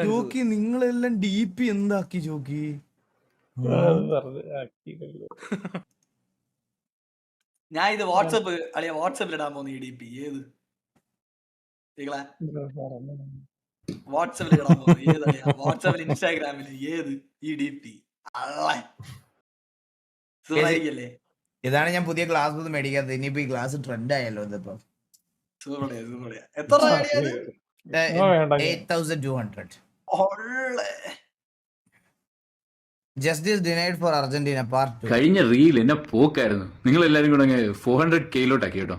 Jockey നിങ്ങളെല്ലാം DP എന്താക്കി jockey? ഞാൻ ഇത് വാട്സാപ്പിൽ ഇടാൻ പോകുന്നു. ഈ DP ഏത് വാട്സാപ്പിൽ ഇടാൻ പോകുന്നു? ഏതറിയാ? വാട്സാപ്പിൽ ഇൻസ്റ്റാഗ്രാമിൽ ഏത് ഈ DP? സുഖമായിരിക്കല്ലേ? ഇതാണ് ഞാൻ പുതിയ ക്ലാസ് ഒന്നും മേടിക്കാത്തത്. ഇനിയിപ്പോ ഈ ക്ലാസ് ട്രെൻഡ് ആയല്ലോ. ഇതിപ്പോ എത്ര 8,200. Justice denied for Argentina part 2. കഴിഞ്ഞ റീൽ എന്നെ പോക്കായിരുന്നു. നിങ്ങൾ എല്ലാവരും കൂടെ 400K കേട്ടോ.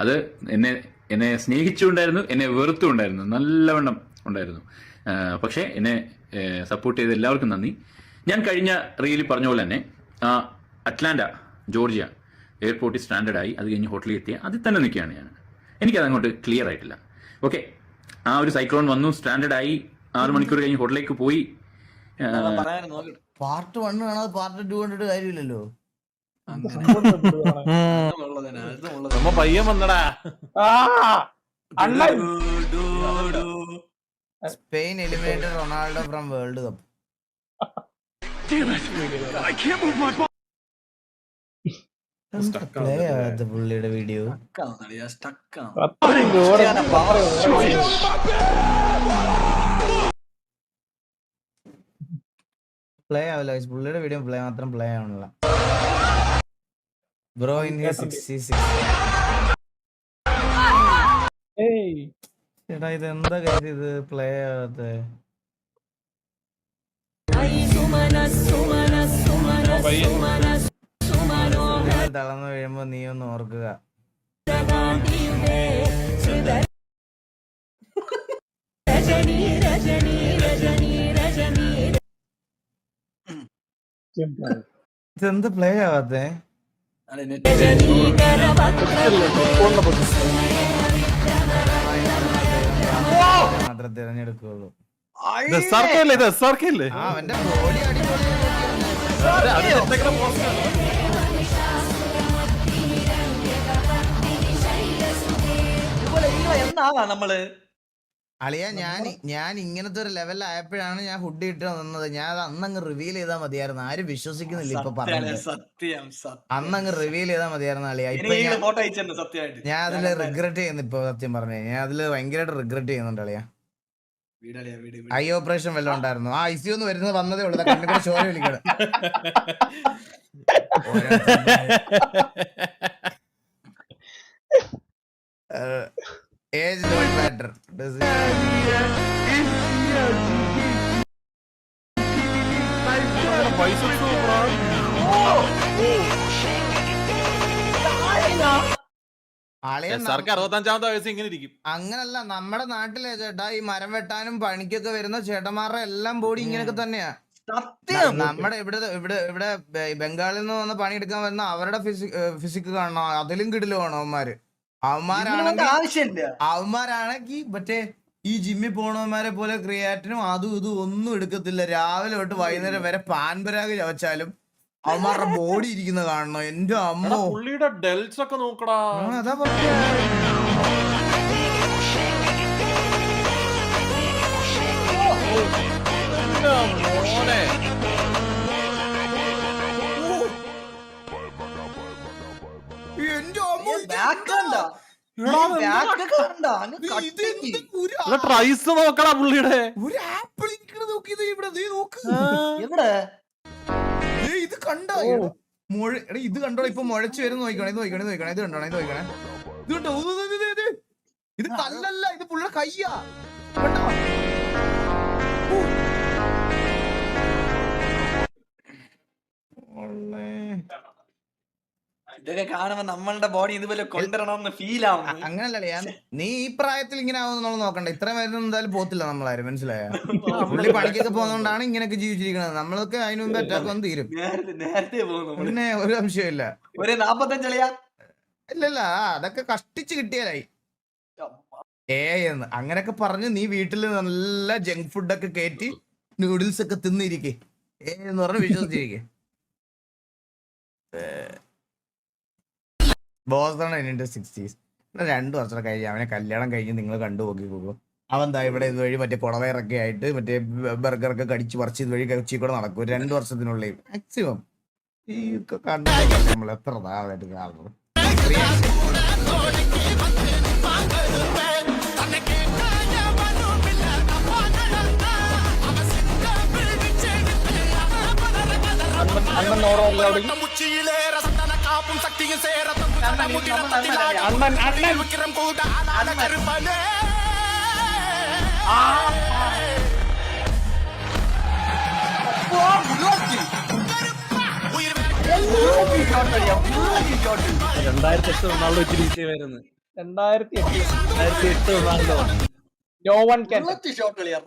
അത് എന്നെ സ്നേഹിച്ചുകൊണ്ടായിരുന്നു, എന്നെ വെറുത്തുകൊണ്ടായിരുന്നു, നല്ലവണ്ണം ഉണ്ടായിരുന്നു. പക്ഷേ എന്നെ സപ്പോർട്ട് ചെയ്ത എല്ലാവർക്കും നന്ദി. ഞാൻ കഴിഞ്ഞ റീലിൽ പറഞ്ഞ പോലെ തന്നെ അറ്റ്ലാന്റ ജോർജിയ എയർപോർട്ടിൽ സ്റ്റാൻഡേർഡായി, അത് കഴിഞ്ഞ് ഹോട്ടലിൽ എത്തിയ അതിൽ തന്നെ നിൽക്കുകയാണ് ഞാൻ. എനിക്കത് അങ്ങോട്ട് ക്ലിയർ ആയിട്ടില്ല. ഓക്കെ, ആ ഒരു സൈക്ലോൺ വന്നു, സ്റ്റാൻഡേർഡായി, 6 മണിക്കൂർ കഴിഞ്ഞ് ഹോട്ടലിലേക്ക് പോയി. പാർട്ട് 1 കാണാതെ പാർട്ട് 2 കണ്ടിട്ട് കാര്യമില്ലല്ലോ. പയ്യൻ വന്നടാ. Spain eliminated Ronaldo from world cup. പുള്ളിയുടെ വീഡിയോ പ്ലേ ആവില്ല. പുള്ളിയുടെ വീഡിയോ മാത്രം പ്ലേ ആവണില്ല. Bro in 66. ചേട്ടാ ഇത് എന്താ കാര്യം, ഇത് പ്ലേ ആവാത്തെ? തളർന്നു വീഴുമ്പോ നീ ഒന്ന് ഓർക്കുക. ഇതെന്ത് പ്ലേ ആവാത്തെ? മാത്രം തിരഞ്ഞെടുക്കുള്ളൂ. അവന്റെ ബോഡി നമ്മള് അളിയ ഞാൻ ഇങ്ങനത്തെ ഒരു ലെവലിൽ ആയപ്പോഴാണ് ഞാൻ ഹുഡ് ഇട്ട് വന്നത്. ഞാൻ അത് അന്നങ്ങ് റിവീൽ ചെയ്താൽ മതിയായിരുന്നു. ആരും വിശ്വസിക്കുന്നില്ല ഇപ്പൊ പറഞ്ഞത്. അന്നങ്ങ് റിവീൽ ചെയ്താൽ മതിയായിരുന്നു അളിയ. ഇപ്പൊ ഞാൻ അതില് റിഗ്രറ്റ് ചെയ്യുന്നു. ഇപ്പൊ സത്യം പറഞ്ഞു ഞാൻ അതില് ഭയങ്കരമായിട്ട് റിഗ്രറ്റ് ചെയ്യുന്നുണ്ട് അളിയ. ഐ ഓപ്പറേഷൻ വല്ലതും ഉണ്ടായിരുന്നു. ICU ഒന്ന് വരുന്നത് വന്നതേ ഉള്ളൂ. കണ്ണിക്കൂടെ ചോര വിളിക്കണം. Age don't matter. അങ്ങനല്ല, നമ്മുടെ നാട്ടിലെ ചേട്ടാ ഈ മരം വെട്ടാനും പണിക്കൊക്കെ വരുന്ന ചേട്ടന്മാരുടെ എല്ലാം ബോഡി ഇങ്ങനെയൊക്കെ തന്നെയാ. നമ്മുടെ ഇവിടെ ബംഗാളിൽ നിന്ന് വന്ന് പണിയെടുക്കാൻ വരുന്ന അവരുടെ ഫിസിക് കാണണം. അതിലും കിടിലുമാണ് അവന്മാര്. അവന്മാരാണെങ്കിൽ മറ്റേ ഈ ജിമ്മിൽ പോണവന്മാരെ പോലെ ക്രിയാറ്റിനും അതും ഇതും ഒന്നും എടുക്കത്തില്ല. രാവിലെ തൊട്ട് വൈകുന്നേരം വരെ പാൻപരാഗ് ചവച്ചാലും അവന്മാരുടെ ബോഡി ഇരിക്കുന്ന കാണണം. എന്റെ അമ്മ, പുള്ളിയുടെ ഡെൽസ് ഒക്കെ നോക്കടാ. അതാ പറഞ്ഞ എന്റെ ട്രൈസ് നോക്കടാ പുള്ളിയുടെ. ഒരു ആപ്പിൾ നോക്കിയത് ഇവിടെ നോക്ക്. ഇത് കണ്ടോ? ഇത് കണ്ടോ? ഇപ്പൊ മുഴച്ചു വരുന്ന നോക്കണേ. ഇത് നോക്കണേ, ഇത് കണ്ടോ? ഇത് നോക്കണേ, ഇത് കണ്ടോ? ഇത് കല്ലല്ല, ഇത് പുള്ളിയുടെ കയ്യാ. കണ്ടോ? ഇതൊക്കെ കാണുമ്പോ നമ്മളുടെ ബോഡി ഇതുപോലെ കൊണ്ടുവരണമെന്ന് ഫീൽ ആവും. അങ്ങനല്ലേ, നീ ഈ പ്രായത്തിൽ ഇങ്ങനെ ആവുന്ന നോക്കണ്ട. ഇത്ര വരുന്ന എന്തായാലും പോത്തില്ല നമ്മളാരും, മനസ്സിലായ? പുള്ളി പണിക്കൊക്കെ പോകുന്നോണ്ടാണ് ഇങ്ങനെയൊക്കെ ജീവിച്ചിരിക്കുന്നത്. നമ്മളൊക്കെ അതിന് മുമ്പ് അറ്റാക്ക് വന്ന് തീരും. നേരത്തെ പോകുന്നു, പിന്നെ ഒരു സംശയമില്ല. ഒരു 45 ഇല്ലല്ല, അതൊക്കെ കഷ്ടിച്ച് കിട്ടിയാലായി. എന്ന് അങ്ങനെയൊക്കെ പറഞ്ഞ് നീ വീട്ടിൽ നല്ല ജങ്ക് ഫുഡൊക്കെ കയറ്റി നൂഡിൽസ് ഒക്കെ തിന്നിരിക്കേ എന്ന് പറഞ്ഞ് വിശ്വസിച്ചിരിക്കേ. ബോസ് 60s 2 വർഷം കഴിഞ്ഞ് അവനെ കല്യാണം കഴിഞ്ഞ് നിങ്ങൾ കണ്ടു നോക്കി പോകും. അവൻ ദാ ഇവിടെ ഇതുവഴി മറ്റേ കുളവയറൊക്കെ ആയിട്ട് മറ്റേ ബർഗറൊക്കെ കടിച്ച് പറിച്ച് ഇതുവഴി കൊച്ചി കൂടെ നടക്കും 2 വർഷത്തിനുള്ളിൽ മാക്സിമം. ഈ കണ്ടു നമ്മൾ എത്ര നാളായിട്ട് കാണുന്നത്.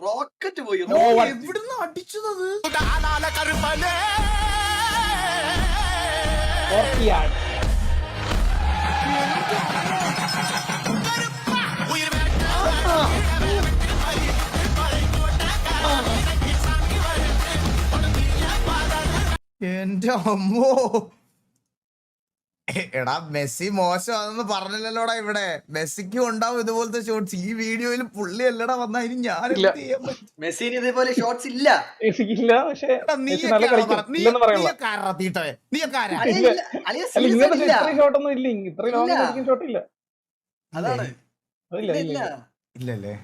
റോക്കറ്റ് പോയി. എവിടുന്ന് അടിച്ചത്? എന്റെ അമ്മോ, എടാ മെസ്സി മോശമാണെന്ന് പറഞ്ഞില്ലല്ലോടാ. ഇവിടെ മെസ്സിക്കും ഉണ്ടാവും ഇതുപോലത്തെ ഷോട്ട്സ്. ഈ വീഡിയോയിൽ പുള്ളി അല്ലടാ വന്നാ ഇനി ഞാൻ മെസ്സിന് ഇതേപോലെ ഷോട്ട്സ് ഇല്ല. അതാണ് ഇല്ലല്ലേ?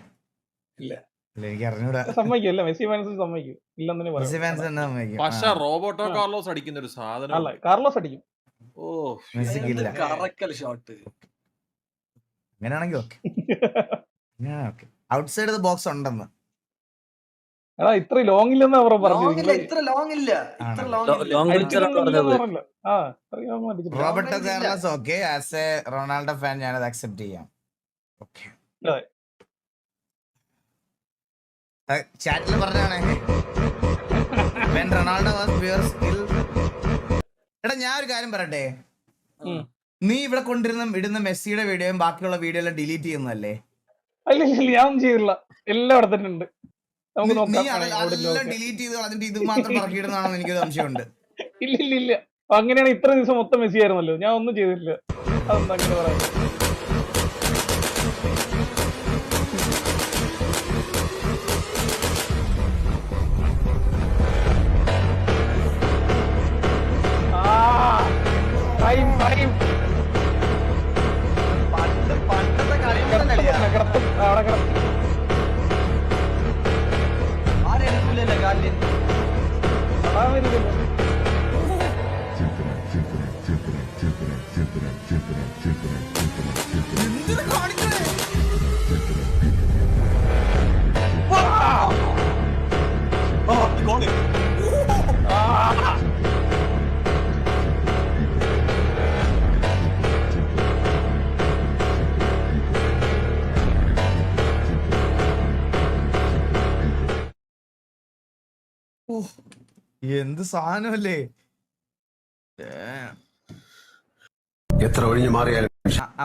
എനിക്ക് അറിഞ്ഞൂടാ. സമ്മതിക്കില്ല, മെസ്സി ഫാൻസ് സമ്മതിക്കും, ഇല്ലെന്നെ മെസ്സി ഫാൻസ് തന്നെ സമ്മതിക്കും. പക്ഷെ റോബോട്ടോ കാർലോസ് അടിക്കുന്ന ഒരു സാധനം. അല്ല, കാർലോസ് അടിക്കും. ഓ മെസ്സിക്കില്ല. കറക്കൽ ഷോട്ട്. അങ്ങനെയാണെങ്കിൽ ഓക്കെ. ഔട്ട്സൈഡ് ദ ബോക്സ് ഉണ്ടെന്ന്. അതാ ഇത്ര ലോങ് ഇല്ലെന്നാ പറഞ്ഞത്. ഇത്ര ലോങ് ഇല്ല. Roberto Carlos okay. As a Ronaldo fan ഞാനത് അക്സെപ്റ്റ് ചെയ്യാം. ഓക്കെ, ചാറ്റിൽ പറഞ്ഞാണേ when Ronaldo was pure skill. എടാ ഞാൻ ഒരു കാര്യം പറയട്ടെ, നീ ഇവിടെ ഇടുന്ന മെസ്സിയുടെ വീഡിയോയും ബാക്കിയുള്ള വീഡിയോ എല്ലാം ഡിലീറ്റ് ചെയ്യുന്നതല്ലേ? അല്ല, ഞാൻ ചെയ്തില്ല, എല്ലാം അവിടെ തന്നെ ഉണ്ട്. നമുക്ക് നീ നോക്കാം. അതെല്ലാം ഡിലീറ്റ് ചെയ്ത് കളഞ്ഞിട്ട് ഇത് മാത്രം പറക്കിയിടുന്നതാണെന്ന് എനിക്കൊരു സംശയമുണ്ട്. ഇല്ല, അങ്ങനെയാണ്. ഇത്ര ദിവസം മൊത്തം മെസ്സി ആയിരുന്നല്ലോ, ഞാൻ ഒന്നും ചെയ്തിട്ടില്ല. അതൊന്നും അങ്ങനെ പറയാം. എന്ത് സാധനമല്ലേ? എത്ര ഒഴിഞ്ഞു മാറിയാലും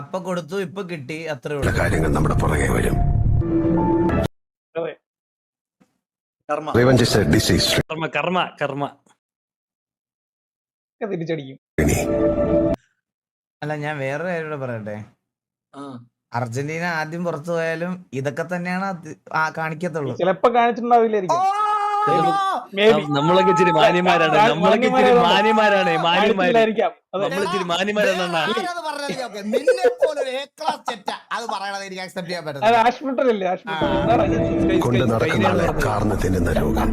അപ്പൊ കൊടുത്തു, ഇപ്പൊ കിട്ടി, അത്രേ ഉള്ളൂ. കാര്യങ്ങൾ നമ്മുടെ പുറകെ വരും. തിരിച്ചടിക്കും. അല്ല, ഞാൻ വേറൊരു കാര്യം പറയട്ടെ. അർജന്റീന ആദ്യം പുറത്തു പോയാലും ഇതൊക്കെ തന്നെയാണ് കാണിക്കത്തുള്ളൂ. ചിലപ്പോ കാണിച്ചിട്ടുണ്ടാവില്ലായിരിക്കും. നമ്മളൊക്കെ ഇച്ചിരി മാന്യമാരാണ്. കൊണ്ട് നടക്കുന്ന ആളെ കാർന്ന് തിന്നുന്ന രോഗം.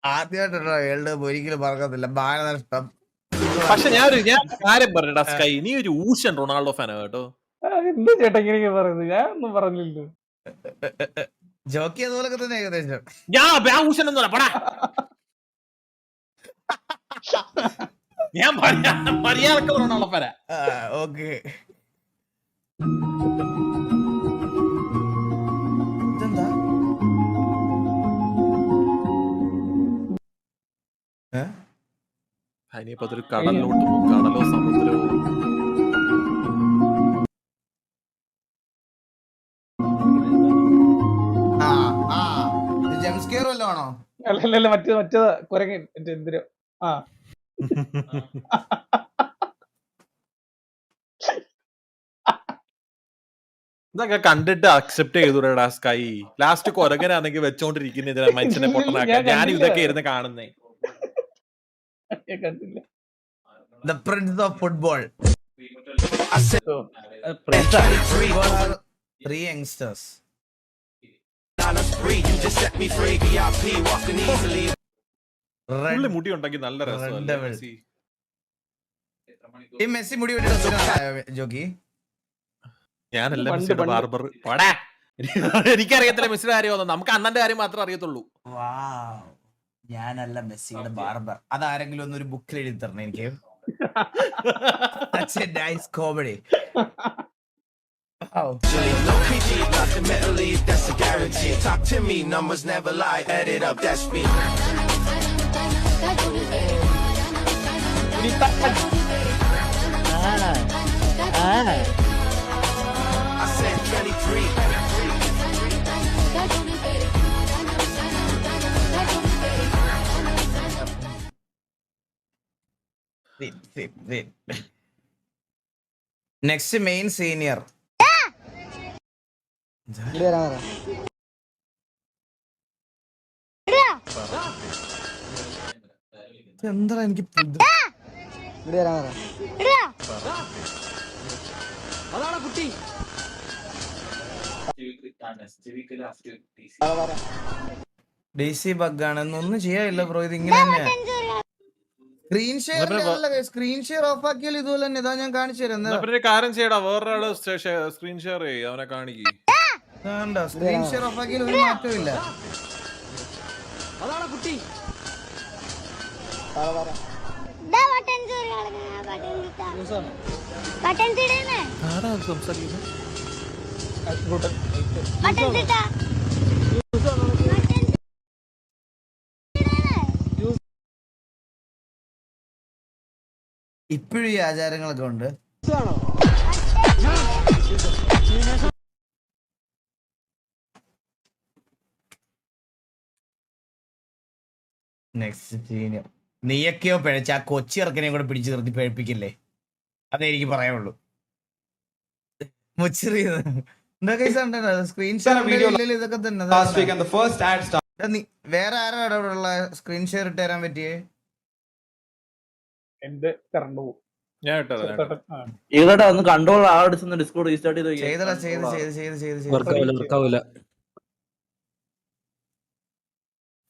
ആദ്യമായിട്ടുള്ള വേൾഡ് കപ്പ് ഒരിക്കലും പറക്കത്തില്ല. മാനനഷ്ടം. പക്ഷെ ഞാൻ കാര്യം പറഞ്ഞ സ്കൈ, നീ ഒരു ഊഷൻ റൊണാൾഡോ ഫാനാ കേട്ടോ. എന്താ ചേട്ടാ ഇങ്ങനെ പറയുന്നത്? ഞാൻ ഒന്നും പറഞ്ഞില്ലല്ലോ. ജോക്കി അതുപോലൊക്കെ തന്നെ ഏകദേശം. ഞാൻ ഊഷൻ ഒന്നും പടാ. ഞാൻ മര്യാദക്ക് റൊണാൾഡോ ഫാനാ. ഓക്കെ, ഇനിയിപ്പോ അതൊരു കടലിലോട്ട് പോകും, കടലോ സമുദ്രമോ. അതാണോ? അല്ലല്ല മറ്റേതാ കുരങ്ങൻ എന്തിനോ. ആ ഇതൊക്കെ കണ്ടിട്ട് അക്സെപ്റ്റ് ചെയ്തൂടാ സ്കൈ. ലാസ്റ്റ് കൊരകനാണെങ്കിൽ വെച്ചോണ്ടിരിക്കുന്ന ഇതിനെ മനുഷ്യനെ പൊട്ടനാക്കാൻ. ഞാനും ഇതൊക്കെ ഇരുന്ന് കാണുന്നേ. ഞാൻ കണ്ടില്ല. The Prince of Football. Football are 3 youngsters. പുള്ളി മുടി ഉണ്ടെങ്കിൽ നല്ല Red രസമല്ലേ Devil. മെസ്സി? ഈ മെസ്സി മുടി വെട്ടിട്ട് ജോക്കി ഞാനല്ല പണ്ട് മെസ്സിയുടെ പണ്ട്. ബാർബർ. എനിക്കറിയത്തില്ല മെസ്സിയുടെ കാര്യം. നമുക്ക് അണ്ണന്റെ കാര്യം മാത്രമേ അറിയത്തുള്ളൂ. ഞാനല്ല മെസ്സിയുടെ ബാർബർ. അതാരെങ്കിലും ഒന്നൊരു ബുക്കിൽ എഴുതി തരണം എനിക്ക്. That's a nice comedy. Wow. Talk to me, numbers never lie. Add it up, that's me. I said 23. Wait. Next main senior. എന്താ എനിക്ക് DC ബഗ്ഗാണ്. ഒന്നും ചെയ്യാനില്ല ബ്രോ. ഇത് ഇങ്ങനെ തന്നെ സ്ക്രീൻ ഷെയർ ഓഫ് ആക്കിയാൽ ഇതുപോലെ തന്നെ. ഇതാ ഞാൻ കാണിച്ചു തരാം. എന്നാ പിന്നെ ഒരു കാര്യം ചെയ്യടാ, വേറൊരാള് സ്ക്രീൻ ഷെയർ ചെയ്യും, അവനെ കാണിക്കും. സ്ക്രീൻ ഷെയർ ഓഫ് ആക്കിയാൽ ഒരു മാറ്റവും ഇല്ല. ഇപ്പോഴും ഈ ആചാരങ്ങളൊക്കെ ഉണ്ട്. Next senior. നീയൊക്കെയോ പിഴച്ച ആ കൊച്ചി ഇറക്കനെയും കൂടെ പിടിച്ചു നിർത്തി പഴിപ്പിക്കില്ലേ? അതേ എനിക്ക് പറയാനുള്ളൂ. സ്ക്രീൻ ഇതൊക്കെ തന്നെ. വേറെ ആരാ സ്ക്രീൻ ഷെയർ ഇട്ട് തരാൻ പറ്റിയേ? എന്റെ കറണ്ട് പോകും. ഞാൻ ഇട്ടതാ. ഒന്ന് കൺട്രോൾ ആവടിച്ചൊന്ന് ഡിസ്കോഡ് റീസ്റ്റാർട്ട് ചെയ്ത് ചെയ്തടാ ചെയ്ത്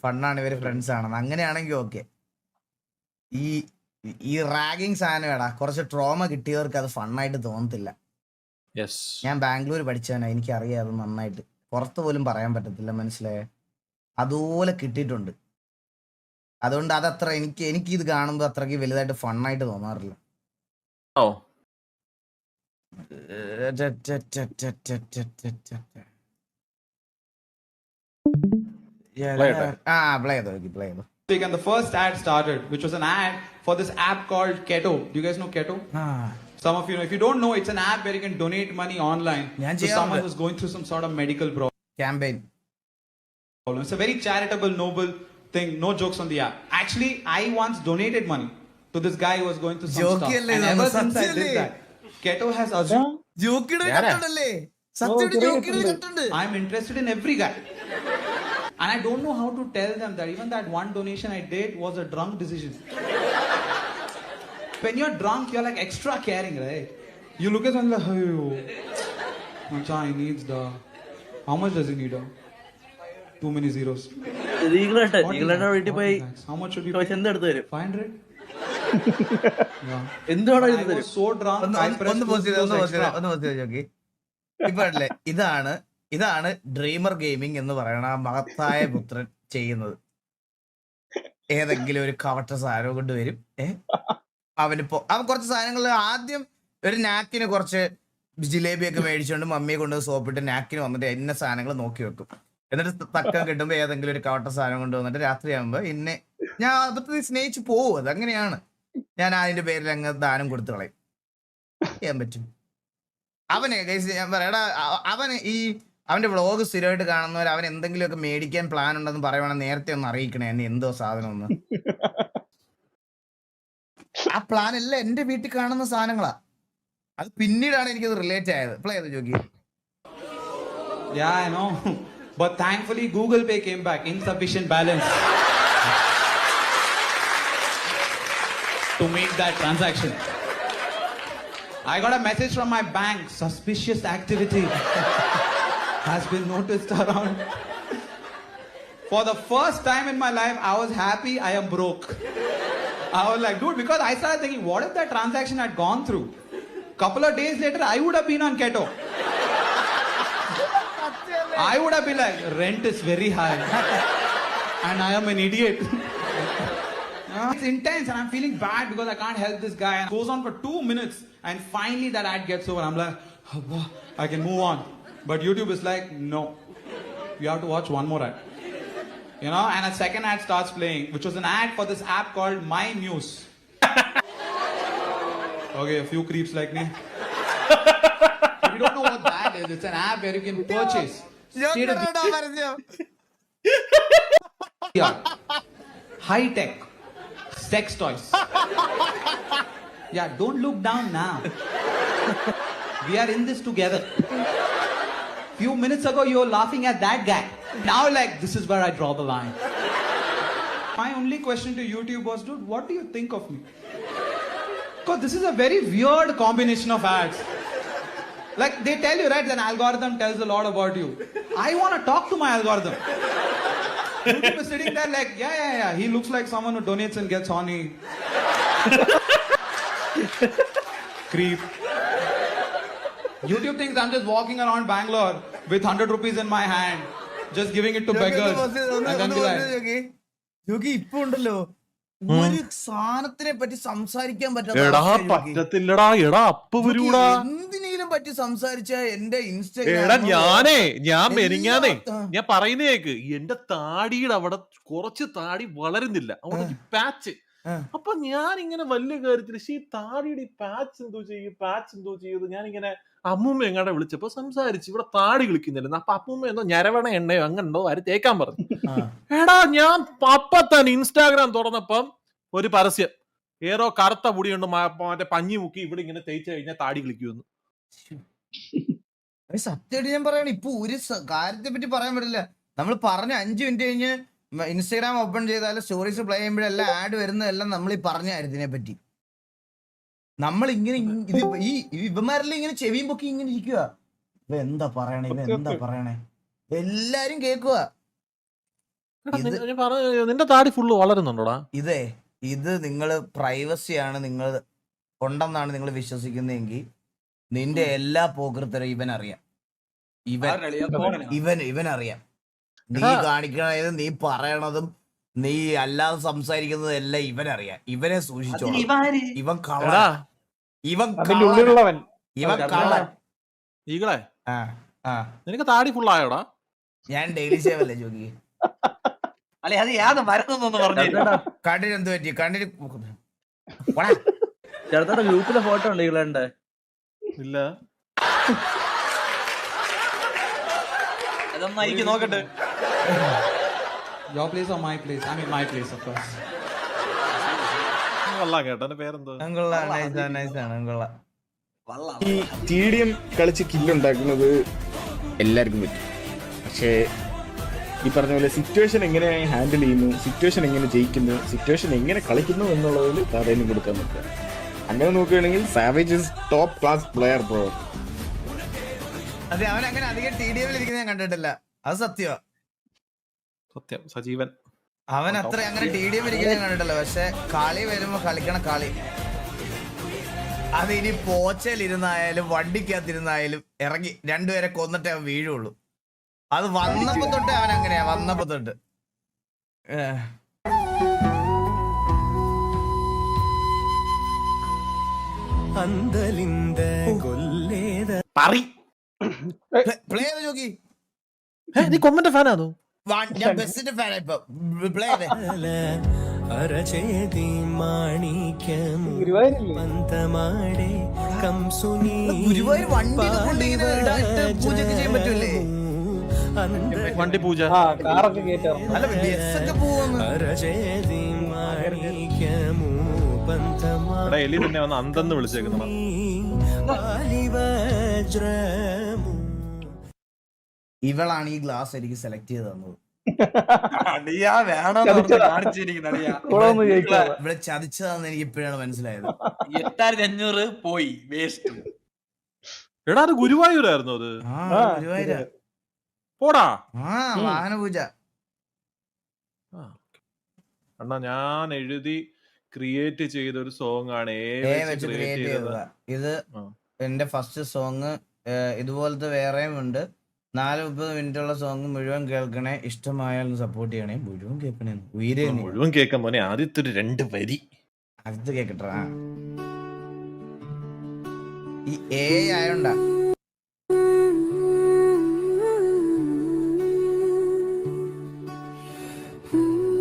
ഫണ്ണാണ്. ഇവര് ഫ്രണ്ട്സ് ആണെന്ന് അങ്ങനെയാണെങ്കിൽ ഓക്കെ. ഈ റാഗിങ് സാധനം എടാ കുറച്ച് ട്രോമ കിട്ടിയവർക്ക് അത് ഫണ്ണായിട്ട് തോന്നത്തില്ല. ഞാൻ ബാംഗ്ലൂർ പഠിച്ചവനാ, എനിക്കറിയാം അത് നന്നായിട്ട്. പുറത്ത് പോലും പറയാൻ പറ്റത്തില്ല, മനസ്സിലായേ? അതുപോലെ കിട്ടിയിട്ടുണ്ട്. അതുകൊണ്ട് അതത്ര എനിക്ക് ഇത് കാണുമ്പോൾ അത്രയ്ക്ക് വലുതായിട്ട് ഫണ്ണായിട്ട് തോന്നാറില്ല. play. And the first ad started, which was an ad for this app called Keto. Do you guys know Keto? Some of you know. If you don't know, it's an app where you can donate money online to someone who's going through some sort of medical campaign. It's a very charitable, noble thing. No jokes on the app. Actually, I once donated money to this guy who was going through some stuff. And ever since I did that, Keto has assumed I'm interested in every guy. And I don't know how to tell them that even that one donation I did was a drunk decision. When you're drunk, you're like extra caring, right? You look at someone like, hey, he needs the... How much does he need? Too many zeros. How much should you pay? 500? Yeah. I was so drunk, I pressed those extra. ഇപ്പല്ലേ ഇതാണ് dreamer gaming എന്ന് പറയണ ആ മഹത്തായ പുത്രൻ ചെയ്യുന്നത്. ഏതെങ്കിലും ഒരു കവട്ട സാധനം കൊണ്ട് വരും. അവൻ കുറച്ച് സാധനങ്ങൾ ആദ്യം ഒരു നാക്കിന് കുറച്ച് ജിലേബിയൊക്കെ മേടിച്ചുകൊണ്ട് മമ്മിയെ കൊണ്ട് സോപ്പിട്ട് നാക്കിന് വന്നിട്ട് ഇന്ന സാധനങ്ങൾ നോക്കി വെക്കും. എന്നിട്ട് തക്കം കിട്ടുമ്പോ ഏതെങ്കിലും ഒരു കവട്ട സാധനം കൊണ്ട് വന്നിട്ട് രാത്രിയാകുമ്പോ ഞാൻ അബദ്ധത്തിൽ സ്നേഹിച്ചു പോവും. അത് അങ്ങനെയാണ്. ഞാൻ അതിന്റെ പേരിൽ അങ്ങ് ദാനം കൊടുത്തു കളയും. ചെയ്യാൻ പറ്റും. അവനെ ഞാൻ പറയടാ, അവന് അവന്റെ വ്ളോഗ് സ്ഥിരമായിട്ട് കാണുന്നവർ അവൻ എന്തെങ്കിലുമൊക്കെ മേടിക്കാൻ പ്ലാൻ ഉണ്ടെന്ന് പറയുവാണെങ്കിൽ നേരത്തെ ഒന്ന് അറിയിക്കണേ എന്നെ എന്തോ സാധനം ഒന്ന്. ആ പ്ലാൻ എല്ലാം എന്റെ വീട്ടിൽ കാണുന്ന സാധനങ്ങളാ. അത് പിന്നീടാണ് എനിക്കത് റിലേറ്റ് ആയത്. പ്ലേ ചെയ്ത് ചോക്കി. Yeah, I know. But thankfully, Google Pay came back. Insufficient balance to make that transaction. I got a message from my bank. Suspicious activity has been noticed around. For the first time in my life, I was happy I am broke. I was like, dude, because I started thinking, what if that transaction had gone through? Couple of days later, I would have been on keto. I would have been like, rent is very high. And I am an idiot. It's intense and I'm feeling bad because I can't help this guy. And it goes on for 2 minutes and finally that ad gets over. I'm like, oh, I can move on. But YouTube is like, no. You have to watch one more ad. You know, and a second ad starts playing, which was an ad for this app called My News. Okay, a few creeps like me. If you don't know what that is, it's an app where you can purchase high-tech sex toys. Yeah, don't look down now. We are in this together. Few minutes ago, you were laughing at that guy. Now, like, this is where I draw the line. My only question to YouTube was, dude, what do you think of me? Because this is a very weird combination of ads. Like, they tell you, right, an algorithm tells a lot about you. I want to talk to my algorithm. YouTube is sitting there like, yeah. He looks like someone who donates and gets honey. Creep. YouTube thinks I'm just walking around Bangalore with 100 rupees in my hand, just giving it to beggars. And then be like, യോഗി ഇപ്പൊ ഉണ്ടല്ലോ ഒരു സാധനത്തിനെ പറ്റി സംസാരിക്കാൻ എടാ പറ്റത്തില്ലടാ, എടാ up വരൂടാ. എന്തിനേലും പറ്റി സംസാരിച്ച എന്റെ എടാ ഇൻസ്റ്റാഗ്രാം ഞാൻ മെനിങ്ങാനേ ഞാൻ പറയുന്നേക്ക് എന്റെ താടിയുടെ അവിടെ കുറച്ച് താടി വളരുന്നില്ല, അവിടെ പാച്ച്. അപ്പൊ ഞാൻ ഇങ്ങനെ വലിയ കാര്യത്തിൽ ഈ താടിയുടെ ഈ പാച്ച് എന്തോ ചെയ്ത് ഞാനിങ്ങനെ അമ്മൂമ്മ എങ്ങാടെ വിളിച്ചപ്പോ സംസാരിച്ചു, ഇവിടെ താടി കളിക്കുന്നില്ല. അപ്പൊ അമ്മൂമ്മ എന്തോ ഞരവണ എണ്ണയോ അങ്ങനെന്തോ ആര് തേക്കാൻ പറഞ്ഞു. എടാ ഞാൻ അപ്പൊ തന്നെ ഇൻസ്റ്റാഗ്രാം തുറന്നപ്പം ഒരു പരസ്യം, ഏതോ കറുത്ത മുടിയുണ്ട് മറ്റേ പഞ്ഞി മുക്കി ഇവിടെ ഇങ്ങനെ തേച്ച് കഴിഞ്ഞാൽ താടി കളിക്കുമെന്ന്. സത്യമായിട്ട് ഞാൻ പറയണ ഇപ്പൊ ഒരു കാര്യത്തെ പറ്റി പറയാൻ പറ്റില്ല. നമ്മൾ പറഞ്ഞ 5 മിനിറ്റ് കഴിഞ്ഞ് ഇൻസ്റ്റാഗ്രാം ഓപ്പൺ ചെയ്താലും സ്റ്റോറീസ് പ്ലേ ചെയ്യുമ്പോഴെല്ലാം ആഡ് വരുന്നതെല്ലാം നമ്മൾ ഈ പറഞ്ഞ കാര്യത്തിനെ പറ്റി. നമ്മൾ ഇങ്ങനെ ഇത് ഈ ഇവന്മാരെല്ലാം ഇങ്ങനെ ചെവിയും പൊക്കി ഇങ്ങനെ ഇരിക്കുക, എന്താ പറയണേ എല്ലാരും കേക്കുക. നിന്റെ താടി ഫുള്ള് വളരുന്നുണ്ടോടാ? ഇത് നിങ്ങൾ പ്രൈവസിയാണ് നിങ്ങൾ ഉണ്ടെന്നാണ് നിങ്ങൾ വിശ്വസിക്കുന്നതെങ്കിൽ നിന്റെ എല്ലാ പോകൃത്തരും ഇവനറിയാം. ഇവനറിയാം നീ കാണിക്കണത്, നീ പറയണതും നീ അല്ലാതെ സംസാരിക്കുന്നതും എല്ലാം ഇവനറിയാം. ഇവനെ സൂക്ഷിച്ചോളാം. ഇവൻ കള്ളൻ. ഈകളെ നിനക്ക് താടി ഫുള്ളായോടാ? ഞാൻ ഡെയിലി സേവ് അല്ലേ ജോഗി? അല്ലെ അത് യാതൊരു മരുന്നൊന്നും പറഞ്ഞു. കണ്ണിന് എന്ത് പറ്റി? കണ്ണിന് ചേർത്താ ഗ്രൂപ്പിലെ ഫോട്ടോ ഉണ്ട് ഈകളുടെ? ഇല്ല, അതൊന്നും എനിക്ക് നോക്കട്ടെ. your place or my place? I mean my place, of course. കൊള്ളാം കേട്ടോ. എന്റെ പേരെന്തോ? ഈ TDM കളിച്ച് കില്ലുണ്ടാക്കുന്നത് എല്ലാവർക്കും പറ്റും. പക്ഷേ ഈ പറഞ്ഞ പോലെ സിറ്റുവേഷൻ എങ്ങനെ ഹാൻഡിൽ ചെയ്യുന്നു, സിറ്റുവേഷൻ എങ്ങനെ ജയിക്കുന്നു, സിറ്റുവേഷൻ എങ്ങനെ കളിക്കുന്നു എന്നുള്ളതിൽ പ്രാധാന്യം കൊടുക്കാൻ പറ്റുക. അങ്ങനെ നോക്കുകയാണെങ്കിൽ savage is top class player bro. അതെ, അവൻ അങ്ങനെ അധികം TDM ഇരിക്കുന്ന ഞാൻ കണ്ടിട്ടില്ല. അത് സത്യം സജീവൻ. അവൻ അത്ര അങ്ങനെ TDM ഇരിക്കുന്ന ഞാൻ കണ്ടിട്ടില്ല. പക്ഷെ കളി വരുമ്പോ കളിക്കണ കളി അത് ഇനി പോച്ചയിലിരുന്നായാലും വണ്ടിക്കകത്തിരുന്നായാലും ഇറങ്ങി രണ്ടുപേരെ കൊന്നിട്ടേ അവൻ വീഴുള്ളൂ. അത് വന്നപ്പോ തൊട്ടേ അവൻ അങ്ങനെയാ. വന്നപ്പോ തൊട്ട് പ്ലേ ചെയ്ത് നോക്കി. നീ കൊമ്മന്റെ ഫാനാണോ? ഞാൻ ബെസ്റ്റിന്റെ ഫാനാ ഇപ്പൊ. പ്ലേ ചെയ്തേ. ഗുരുവായൂർ വണ്ടി പൂജയൊക്കെ ചെയ്യാൻ പറ്റൂലേ? വണ്ടി പൂജ ആ കാറൊക്കെ കേറ്റാറുണ്ട്. അല്ല ബസ്സൊക്കെ പോവാന്ന്. എടാ എലി തന്നെ വന്ന് അന്തെന്ന് വിളിച്ചേക്കുന്നു. ഇവളാണ് ഈ ഗ്ലാസ് എനിക്ക് സെലക്ട് ചെയ്ത് തന്നത്. അളിയാ വേണം കാണിച്ചിരിക്കുന്നു അളിയാ. ഇവളൊന്നും ജയിക്കാതെ. ഇവിടെ ചതിച്ചതാന്ന് എനിക്ക് ഇപ്പോഴാണ് മനസ്സിലായത്. 8500 പോയി വേസ്റ്റ്. എടാ അത് ഗുരുവായൂരായിരുന്നു അത്. ആ ഗുരുവായൂരാ. പോടാ. വാഹന പൂജ. അണ്ണാ ഞാൻ എഴുതി ക്രിയേറ്റ് ചെയ്ത ഒരു സോങ് ആണ് വെച്ച് ക്രിയേറ്റ് ചെയ്തതാ ഇത്. എന്റെ ഫസ്റ്റ് സോങ്. ഇതുപോലത്തെ വേറെയും ഉണ്ട്. 40-30 മിനിറ്റ് ഉള്ള സോങ് മുഴുവൻ കേൾക്കണേ. ഇഷ്ടമായാലും സപ്പോർട്ട് ചെയ്യണേ. മുഴുവൻ കേൾക്കണേ. മുഴുവൻ കേൾക്കാൻ പോനെ ആദ്യത്തെ ഒരു 2 വരി അടുത്ത് കേക്കട്ടാ. ഈ ആയോണ്ടാ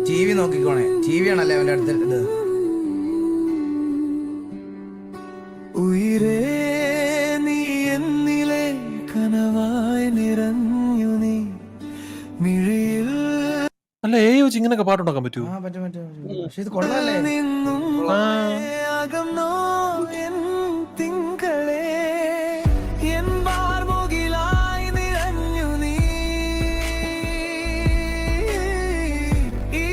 TV നോക്കിക്കോണേ. TV ആണല്ലേ അവന്റെ അടുത്ത് ഇത്. ഉയരേ നീ എന്നിലെ കനവായി നിറഞ്ഞു നീ മിഴിയിൽ അല്ല വെച്ച് ഇങ്ങനൊക്കെ പാട്ടുണ്ടാക്കാൻ പറ്റൂ? പറ്റും. പക്ഷെ ഇത് കൊള്ളാല്ലേ? അകന്നോ എൻ തിങ്കളേ എൻ വാർമുകിലായി നിറഞ്ഞു നീ ഈ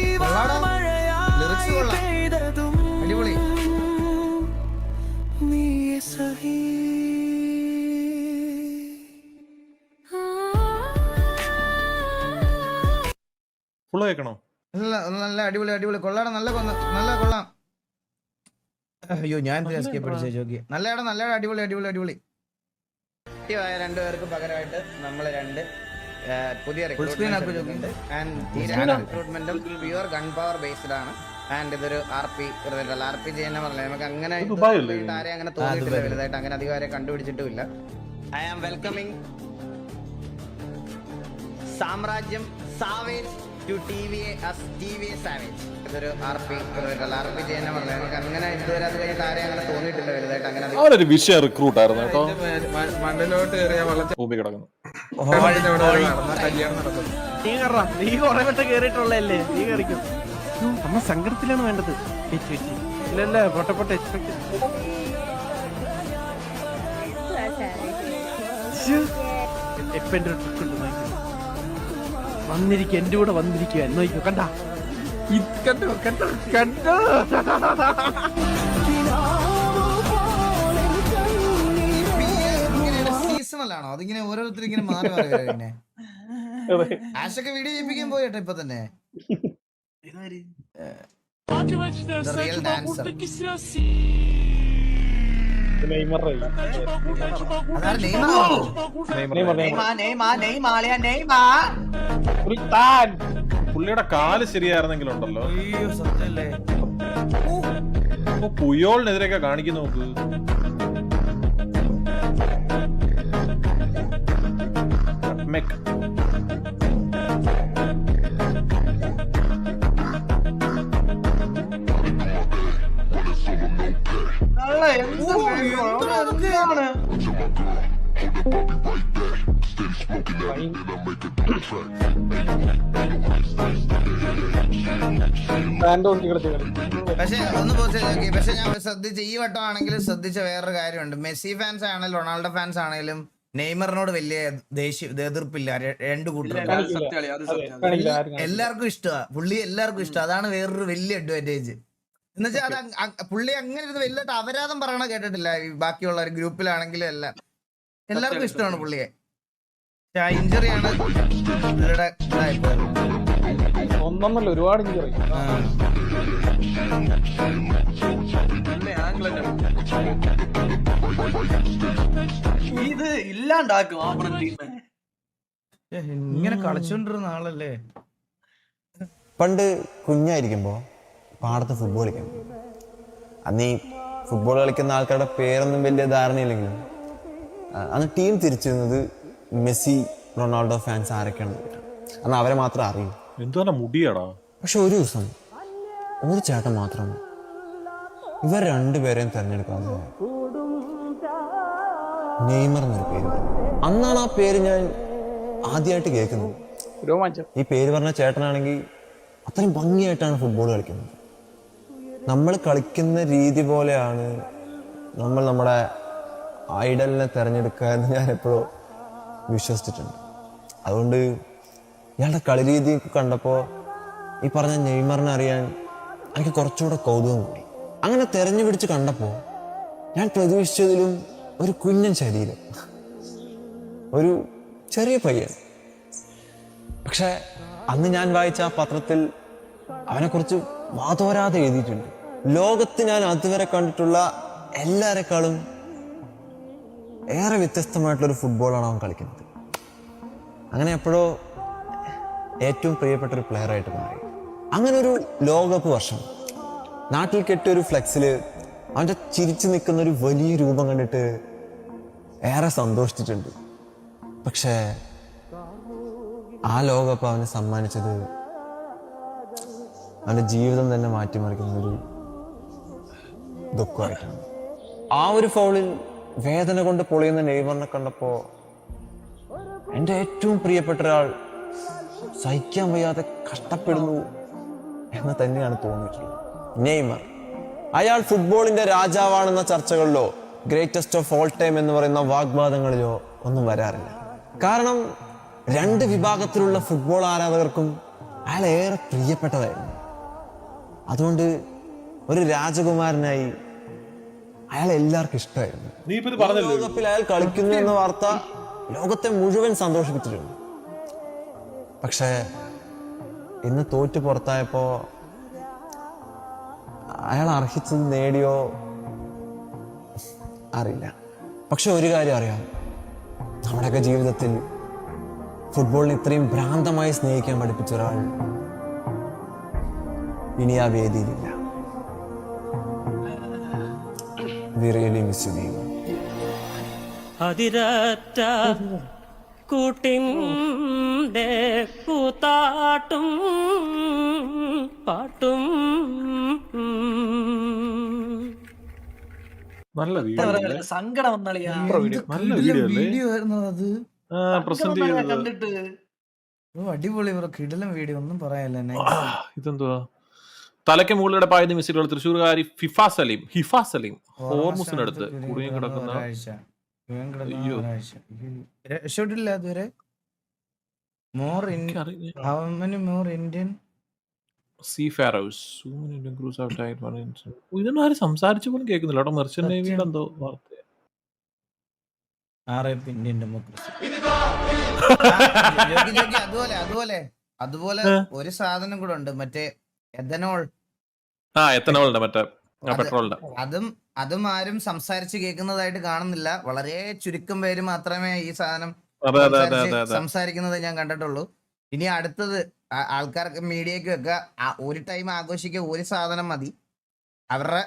ലിറിക്സ് കൊള്ളാം. അടിപൊളി. നീ സഹി ഫുള്ള് കേൾക്കണോ? നല്ല അടിപൊളി കൊള്ളാടാ. നല്ല കൊള്ളാം. അയ്യോ ഞാൻ എസ്കേപ്പ് അടിച്ചു നോക്കി. നല്ല അടിപൊളി. രണ്ടുപേർക്ക് പകരമായിട്ട് നമ്മൾ 2 പുതിയ റിക്രൂട്ട്മെന്റും റിക്രൂട്ട്മെന്റും പ്യുവർ ഗൺ പവർ ബേസ്ഡ് ആണ്. ആൻഡ് ഇതൊരു RP ചെയ്യുന്ന പറഞ്ഞില്ല. നമുക്ക് അങ്ങനെ ആരെ അങ്ങനെ തോന്നിയിട്ടില്ല വലുതായിട്ട്. അങ്ങനെ അധികം ആരെ കണ്ടുപിടിച്ചിട്ടുമില്ല. ഐ ആം വെൽക്കമിങ് സാമ്രാജ്യം സാവേജ് ടു TVA സാവേജ്. ഇതൊരു RP ചെയ്യുന്ന പറഞ്ഞില്ല. നമുക്ക് അങ്ങനെ ഇതുവരെ അത് കഴിഞ്ഞിട്ട് ആരെ അങ്ങനെ തോന്നിയിട്ടില്ല വലുതായിട്ട്. അങ്ങനെ അവരൊരു വിഷയ റിക്രൂട്ട് ആയിരുന്നു കേട്ടോ. മണ്ണിലോട്ട് ഭൂമി കിടക്കുന്നു. നീ കുറെ വട്ടം കേറിയിട്ടുള്ളല്ലേ, നീ കയറിക്കും. നമ്മ സങ്കടത്തിലാണ് വേണ്ടത്. ഇല്ലല്ല പൊട്ട എക്സ്പെക്ട് ഇപ്പൊ എന്റെ ട്രിക്ക് ഉണ്ട്. വന്നിരിക്കുക, എന്റെ കൂടെ വന്നിരിക്കുക. നോക്കോ, കണ്ടോ സീസണലാണോ അതിങ്ങനെ ഓരോരുത്തർ ഇങ്ങനെ മാറി ഇങ്ങനെ ആഷൊക്കെ വീഡിയോ ചെയ്യിപ്പിക്കാൻ പോയിട്ടോ ഇപ്പൊ തന്നെ. റിയൽ ഡാൻസർ പുള്ളിയുടെ കാല് ശരിയായിരുന്നെങ്കിലുണ്ടല്ലോ. പുയോളിനെതിരെയൊക്കെ കാണിക്കുന്നു നോക്ക്. പക്ഷെ ഒന്ന് പോസ്റ്റ് നോക്കി. പക്ഷെ ഞാൻ ശ്രദ്ധിച്ച ഈ വട്ടം ആണെങ്കിലും ശ്രദ്ധിച്ച വേറൊരു കാര്യമുണ്ട്. മെസ്സി ഫാൻസ് ആണെങ്കിലും റൊണാൾഡോ ഫാൻസ് ആണെങ്കിലും നെയ്മറിനോട് വലിയ എതിർപ്പില്ല. 2 കൂട്ടരും എല്ലാവർക്കും ഇഷ്ടമാണ് പുള്ളി. എല്ലാവർക്കും ഇഷ്ടം. അതാണ് വേറൊരു വലിയ അഡ്വാൻറ്റേജ്. എന്നുവെച്ചാൽ അത് പുള്ളി അങ്ങനെ ഇരുന്ന് വലിയ അപരാധം പറയണ കേട്ടിട്ടില്ല. ബാക്കിയുള്ള ഒരു ഗ്രൂപ്പിലാണെങ്കിലും എല്ലാം എല്ലാവർക്കും ഇഷ്ടമാണ് പുള്ളിയെ. ഇഞ്ചറി ആണ് പുള്ളിയുടെ ഇതായിപ്പോയത്. ഒന്നൊന്നല്ല, ഒരുപാട് ഇഞ്ചറി. ഇത് ഇല്ലാണ്ടാക്കും ഇങ്ങനെ കളിച്ചോണ്ടിരുന്ന ആളല്ലേ. പണ്ട് കുഞ്ഞായിരിക്കുമ്പോ പാടത്ത് ഫുട്ബോൾ കളിക്കാൻ. അന്ന് ഈ ഫുട്ബോൾ കളിക്കുന്ന ആൾക്കാരുടെ പേരൊന്നും വലിയ ധാരണയില്ലെങ്കിലും അന്ന് ടീം തിരിച്ചിരുന്നത് മെസ്സി റൊണാൾഡോ ഫാൻസ് ആരൊക്കെയാണ്. അന്ന് അവരെ മാത്രം അറിയും. എന്താണ് മുടിയാടാ. പക്ഷെ ഒരു ദിവസം ഒരു ചേട്ടൻ മാത്രം ഇവർ 2 പേരെയും തെരഞ്ഞെടുക്കാതെ നെയ്മർ എന്നൊരു പേര്. അന്നാണ് ആ പേര് ഞാൻ ആദ്യമായിട്ട് കേൾക്കുന്നത്. രോമാഞ്ചം. ഈ പേര് പറഞ്ഞ ചേട്ടനാണെങ്കിൽ അത്രയും ഭംഗിയായിട്ടാണ് ഫുട്ബോൾ കളിക്കുന്നത്. നമ്മൾ കളിക്കുന്ന രീതി പോലെയാണ് നമ്മൾ നമ്മുടെ ഐഡലിനെ തിരഞ്ഞെടുക്കുക എന്ന് ഞാൻ എപ്പോഴും വിശ്വസിച്ചിട്ടുണ്ട്. അതുകൊണ്ട് ഇയാളുടെ കളി രീതി കണ്ടപ്പോൾ ഈ പറഞ്ഞ നെയ്മറിനെ അറിയാൻ എനിക്ക് കുറച്ചുകൂടെ കൗതുകം കൂടി. അങ്ങനെ തെരഞ്ഞു പിടിച്ച് കണ്ടപ്പോൾ ഞാൻ പ്രതീക്ഷിച്ചതിലും ഒരു കുഞ്ഞൻ ശരീരം, ഒരു ചെറിയ പയ്യൻ. പക്ഷെ അന്ന് ഞാൻ വായിച്ച ആ പത്രത്തിൽ അവനെക്കുറിച്ച് വാതോരാതെ എഴുതിയിട്ടുണ്ട്. ലോകത്ത് ഞാൻ അതുവരെ കണ്ടിട്ടുള്ള എല്ലാവരെക്കാളും ഏറെ വ്യത്യസ്തമായിട്ടുള്ളൊരു ഫുട്ബോളാണ് അവൻ കളിക്കുന്നത്. അങ്ങനെ എപ്പോഴോ ഏറ്റവും പ്രിയപ്പെട്ട ഒരു പ്ലെയറായിട്ട് മാറി. അങ്ങനെ ഒരു ലോകകപ്പ് വർഷം നാട്ടിൽ കെട്ടിയൊരു ഫ്ലെക്സിൽ അവൻ്റെ ചിരിച്ചു നിൽക്കുന്ന ഒരു വലിയ രൂപം കണ്ടിട്ട് ഏറെ സന്തോഷിച്ചിട്ടുണ്ട്. പക്ഷേ ആ ലോകകപ്പ് അവന് സമ്മാനിച്ചത് അവൻ്റെ ജീവിതം തന്നെ മാറ്റിമറിക്കുന്ന ഒരു ദുഃഖമായിട്ടാണ്. ആ ഒരു ഫൗളിൽ വേദന കൊണ്ട് പൊളിയുന്ന നെയ്മറിനെ കണ്ടപ്പോൾ എൻ്റെ ഏറ്റവും പ്രിയപ്പെട്ട ഒരാൾ സഹിക്കാൻ വയ്യാതെ കഷ്ടപ്പെടുന്നു എന്ന് തന്നെയാണ് തോന്നിയിട്ടുള്ളത്. നെയ്മർ, അയാൾ ഫുട്ബോളിന്റെ രാജാവാണെന്ന ചർച്ചകളിലോ ഗ്രേറ്റസ്റ്റ് ഓഫ് ഓൾ ടൈം എന്ന് പറയുന്ന വാഗ്വാദങ്ങളിലോ ഒന്നും വരാറില്ല. കാരണം രണ്ട് വിഭാഗത്തിലുള്ള ഫുട്ബോൾ ആരാധകർക്കും അയാൾ ഏറെ പ്രിയപ്പെട്ടതായിരുന്നു. അതുകൊണ്ട് ഒരു രാജകുമാരനായി അയാൾ എല്ലാവർക്കും ഇഷ്ടമായിരുന്നു. ലോകകപ്പിൽ അയാൾ കളിക്കുന്നു എന്ന വാർത്ത ലോകത്തെ മുഴുവൻ സന്തോഷിപ്പിച്ചിട്ടുണ്ട്. പക്ഷേ ഇന്ന് തോറ്റു പുറത്തായപ്പോ അയാൾ അർഹിച്ചത് നേടിയോ അറിയില്ല. പക്ഷെ ഒരു കാര്യം അറിയാം, നമ്മുടെയൊക്കെ ജീവിതത്തിൽ ഫുട്ബോളിനെ ഇത്രയും ഭ്രാന്തമായി സ്നേഹിക്കാൻ പഠിപ്പിച്ച ഒരാൾ ഇനി ആ വേദിയിലില്ല. We really miss you, Neymar. അതിരറ്റ കൂട്ടിൻ്റെ കൂത്താട്ടും പാട്ടും നല്ല വീഡിയോ, സങ്കടം വന്നളിയാ. നല്ല വീഡിയോ അല്ലേ? വീഡിയോ ആയിരുന്നു അത്. പ്രസന്റ് ചെയ്തത് കണ്ടിട്ട് അടിപൊളി ബ്രോ, കിടിലം വീഡിയോ, ഒന്നും പറയാനില്ല. ഇതെന്തുവാ? തലയ്ക്ക് മുകളിലൂടെ പായുന്ന മിസ്സിലുള്ള തൃശ്ശൂർകാരി ഹിഫ സലീം ഹോർമുസിനടുത്ത് കുടുങ്ങി കിടക്കുന്ന രക്ഷപ്പെട്ടില്ല അതുവരെ. മോർ ഇന്ത്യൻ സീ ഫാരോസ് ഇതൊന്നും ആരും സംസാരിച്ചു പോലും കേൾക്കുന്നില്ല. അവിടെ മെർച്ചന്റ് നേവിയുടെ എന്തോ വാർത്ത. Indian democracy. അതുപോലെ ഒരു സാധനം കൂടെ ഉണ്ട്, മറ്റേ എഥനോൾ. എത്തനോളിന്റെ മറ്റേ പെട്രോളിന്റെ. അതും ആരും സംസാരിച്ച് കേൾക്കുന്നതായിട്ട് കാണുന്നില്ല. വളരെ ചുരുക്കം പേര് മാത്രമേ ഈ സാധനം സംസാരിക്കുന്നത് ഞാൻ കണ്ടിട്ടുള്ളൂ. ഇനി അടുത്തത് ആൾക്കാർക്ക് മീഡിയക്ക് വെക്കുക, ഒരു ടൈം ആഘോഷിക്കുക, ഒരു സാധനം മതി. അവരുടെ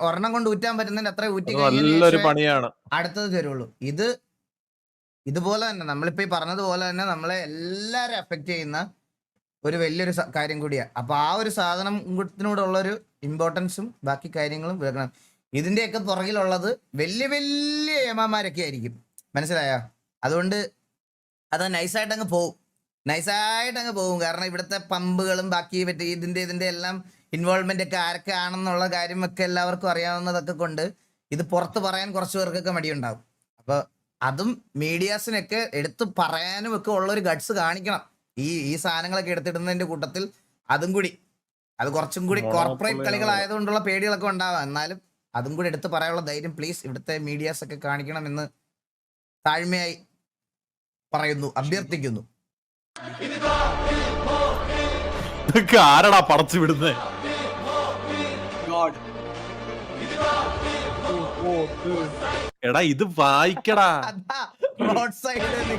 ഒരെണ്ണം കൊണ്ട് ഊറ്റാൻ പറ്റുന്നതിന് അത്ര ഊറ്റി പണിയാണ് അടുത്തത് തരുള്ളൂ. ഇതുപോലെ തന്നെ നമ്മളിപ്പോ ഈ പറഞ്ഞതുപോലെ തന്നെ നമ്മളെ എല്ലാരും എഫക്ട് ചെയ്യുന്ന ഒരു വലിയൊരു കാര്യം കൂടിയാണ്. അപ്പൊ ആ ഒരു സാധനത്തിനോടുള്ളൊരു ഇമ്പോർട്ടൻസും ബാക്കി കാര്യങ്ങളും വെക്കണം. ഇതിന്റെയൊക്കെ പുറകിലുള്ളത് വലിയ വലിയ ഏമാമാരൊക്കെ ആയിരിക്കും, മനസ്സിലായോ? അതുകൊണ്ട് അത് നൈസായിട്ട് അങ്ങ് പോകും. കാരണം ഇവിടുത്തെ പമ്പുകളും ബാക്കി മറ്റേ ഇതിന്റെ എല്ലാം ഇൻവോൾവ്മെന്റ് ഒക്കെ ആരൊക്കെ ആണെന്നുള്ള കാര്യമൊക്കെ എല്ലാവർക്കും അറിയാവുന്നതൊക്കെ കൊണ്ട് ഇത് പുറത്ത് പറയാൻ കുറച്ച് പേർക്കൊക്കെ മടിയുണ്ടാവും. അപ്പൊ അതും മീഡിയാസിനൊക്കെ എടുത്ത് പറയാനും ഒക്കെ ഉള്ളൊരു ഗട്സ് കാണിക്കണം. ഈ സാധനങ്ങളൊക്കെ എടുത്തിടുന്നതിന്റെ കൂട്ടത്തിൽ അതും കൂടി, അത് കുറച്ചും കൂടി കോർപ്പറേറ്റ് കളികളായതുകൊണ്ടുള്ള പേടികളൊക്കെ ഉണ്ടാവാം. എന്നാലും അതും കൂടി എടുത്ത് പറയാനുള്ള ധൈര്യം പ്ലീസ് ഇവിടുത്തെ മീഡിയാസ് ഒക്കെ കാണിക്കണമെന്ന് താഴ്മയായി പറയുന്നു, അഭ്യർത്ഥിക്കുന്നു. ആരടാ പടച്ചു വിടുന്നേ? എടാ ഇത് വായിക്കടാ. റോഡ് സൈഡിൽ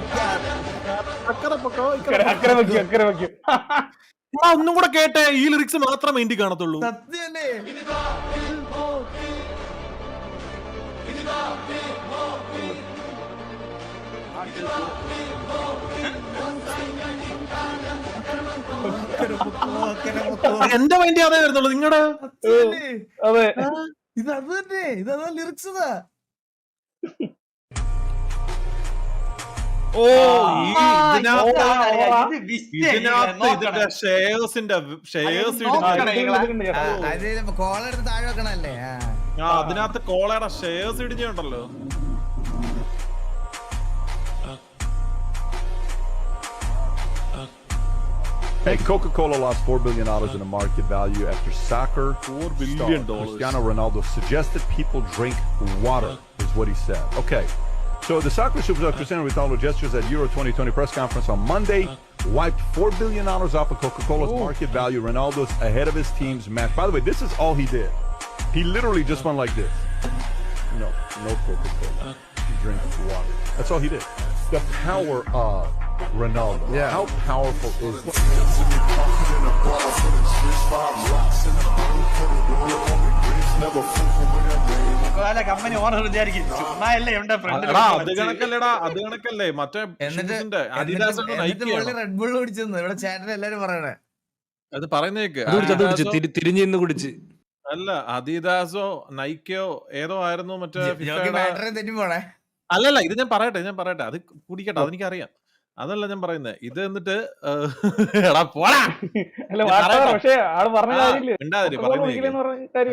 ഒന്നും കൂടെ കേട്ടെ, ഈ ലിറിക്സ് മാത്രമേ ഇന്ത്യ കാണത്തുള്ളൂ. സത്യല്ലേ? എന്റെ മൈൻഡ് അതേ വരുന്നുള്ളൂ. നിങ്ങളുടെ അതെ, ഇതതാ ലിറിക്സ്. ഓ ഈ ഇതിനകത്ത് ഇതിന്റെ ഷെയർസിന്റെ ഷെയർസ് കോളെടുത്ത് താഴെ വെക്കണല്ലേ. അതിനകത്ത് കോളയുടെ shares ഇടിഞ്ഞുണ്ടല്ലോ. Hey, Coca-Cola lost $4 billion in the market value after soccer $4 billion. Cristiano Ronaldo suggested people drink water, is what he said. Okay, so the soccer superstar Cristiano Ronaldo gestures at Euro 2020 press conference on Monday wiped $4 billion off of Coca-Cola's market value. Ronaldo's ahead of his team's match. By the way, this is all he did. He literally just went like this. No Coca-Cola. He drinks water. That's all he did. The power of Ronaldo. Yeah. How powerful is it? Company owner വിചാരിക്കും അത് കണക്കല്ലേ മറ്റേ red bull കുടിച്ചെന്ന് ഇവിടെ ചാറ്റിൽ എല്ലാരും പറയണേ. അത് പറയുന്നേക്ക് തിരിഞ്ഞിന്ന് കുടിച്ച് അല്ല അദിദാസോ നൈക്കയോ ഏതോ ആയിരുന്നു മറ്റേ തെറ്റി പോണേ. അല്ലല്ല ഇത് ഞാൻ പറയട്ടെ അത് കുടിക്കട്ടെ അതെനിക്കറിയാം. അതല്ല ഞാൻ പറയുന്നത്. ഇത് എന്നിട്ട്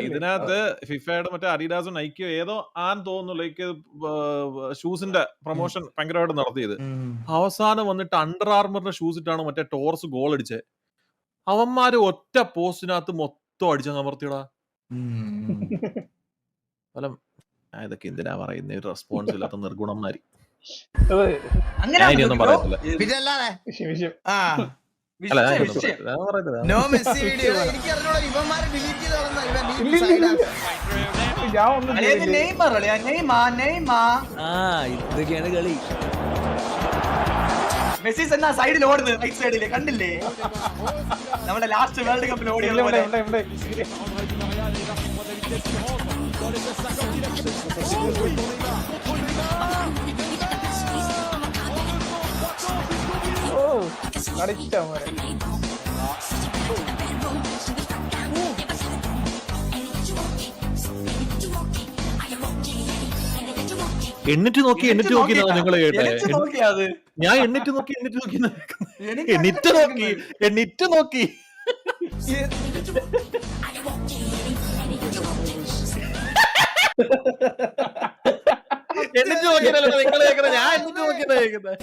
ഇതിനകത്ത് ഫിഫയുടെ മറ്റേ അഡിഡാസോ നൈക്കയോ ഏതോ തോന്നുന്നു ലൈക്ക് ഷൂസിന്റെ പ്രൊമോഷൻ ഭയങ്കരമായിട്ട് നടത്തിയത്. അവസാനം വന്നിട്ട് അണ്ടർ ആർമറിന്റെ ഷൂസ് ഇട്ടാണ് മറ്റേ ടോർസ് ഗോൾ അടിച്ചത്. അവന്മാര് ഒറ്റ പോസ്റ്റിനകത്ത് മൊത്തം അടിച്ചങ്ങ് അമർത്തിയടാ. ഫലം ഇതൊക്കെ എന്തിനാ പറയുന്ന റെസ്പോൺസ് ഇല്ലാത്ത നിർഗുണന്മാര്. ഞാനൊന്നും പറയത്തില്ല. ഇതൊക്കെയാണ് കളി. മെസ്സി എന്നാ സൈഡിൽ ഓടുന്നത്, റൈറ്റ് സൈഡില് കണ്ടില്ലേ? നമ്മുടെ ലാസ്റ്റ് വേൾഡ് കപ്പിൽ ഓടിയത് പോലെ. എന്നിട്ട് നോക്കി നിങ്ങൾ കേട്ടെ. ഞാൻ എന്നിട്ട് നോക്കി എന്നിട്ട് നോക്കിയതല്ലോ നിങ്ങൾ കേൾക്കുന്നത്. ഞാൻ എന്നിട്ട് നോക്കിയതാ കേൾക്കുന്നത്.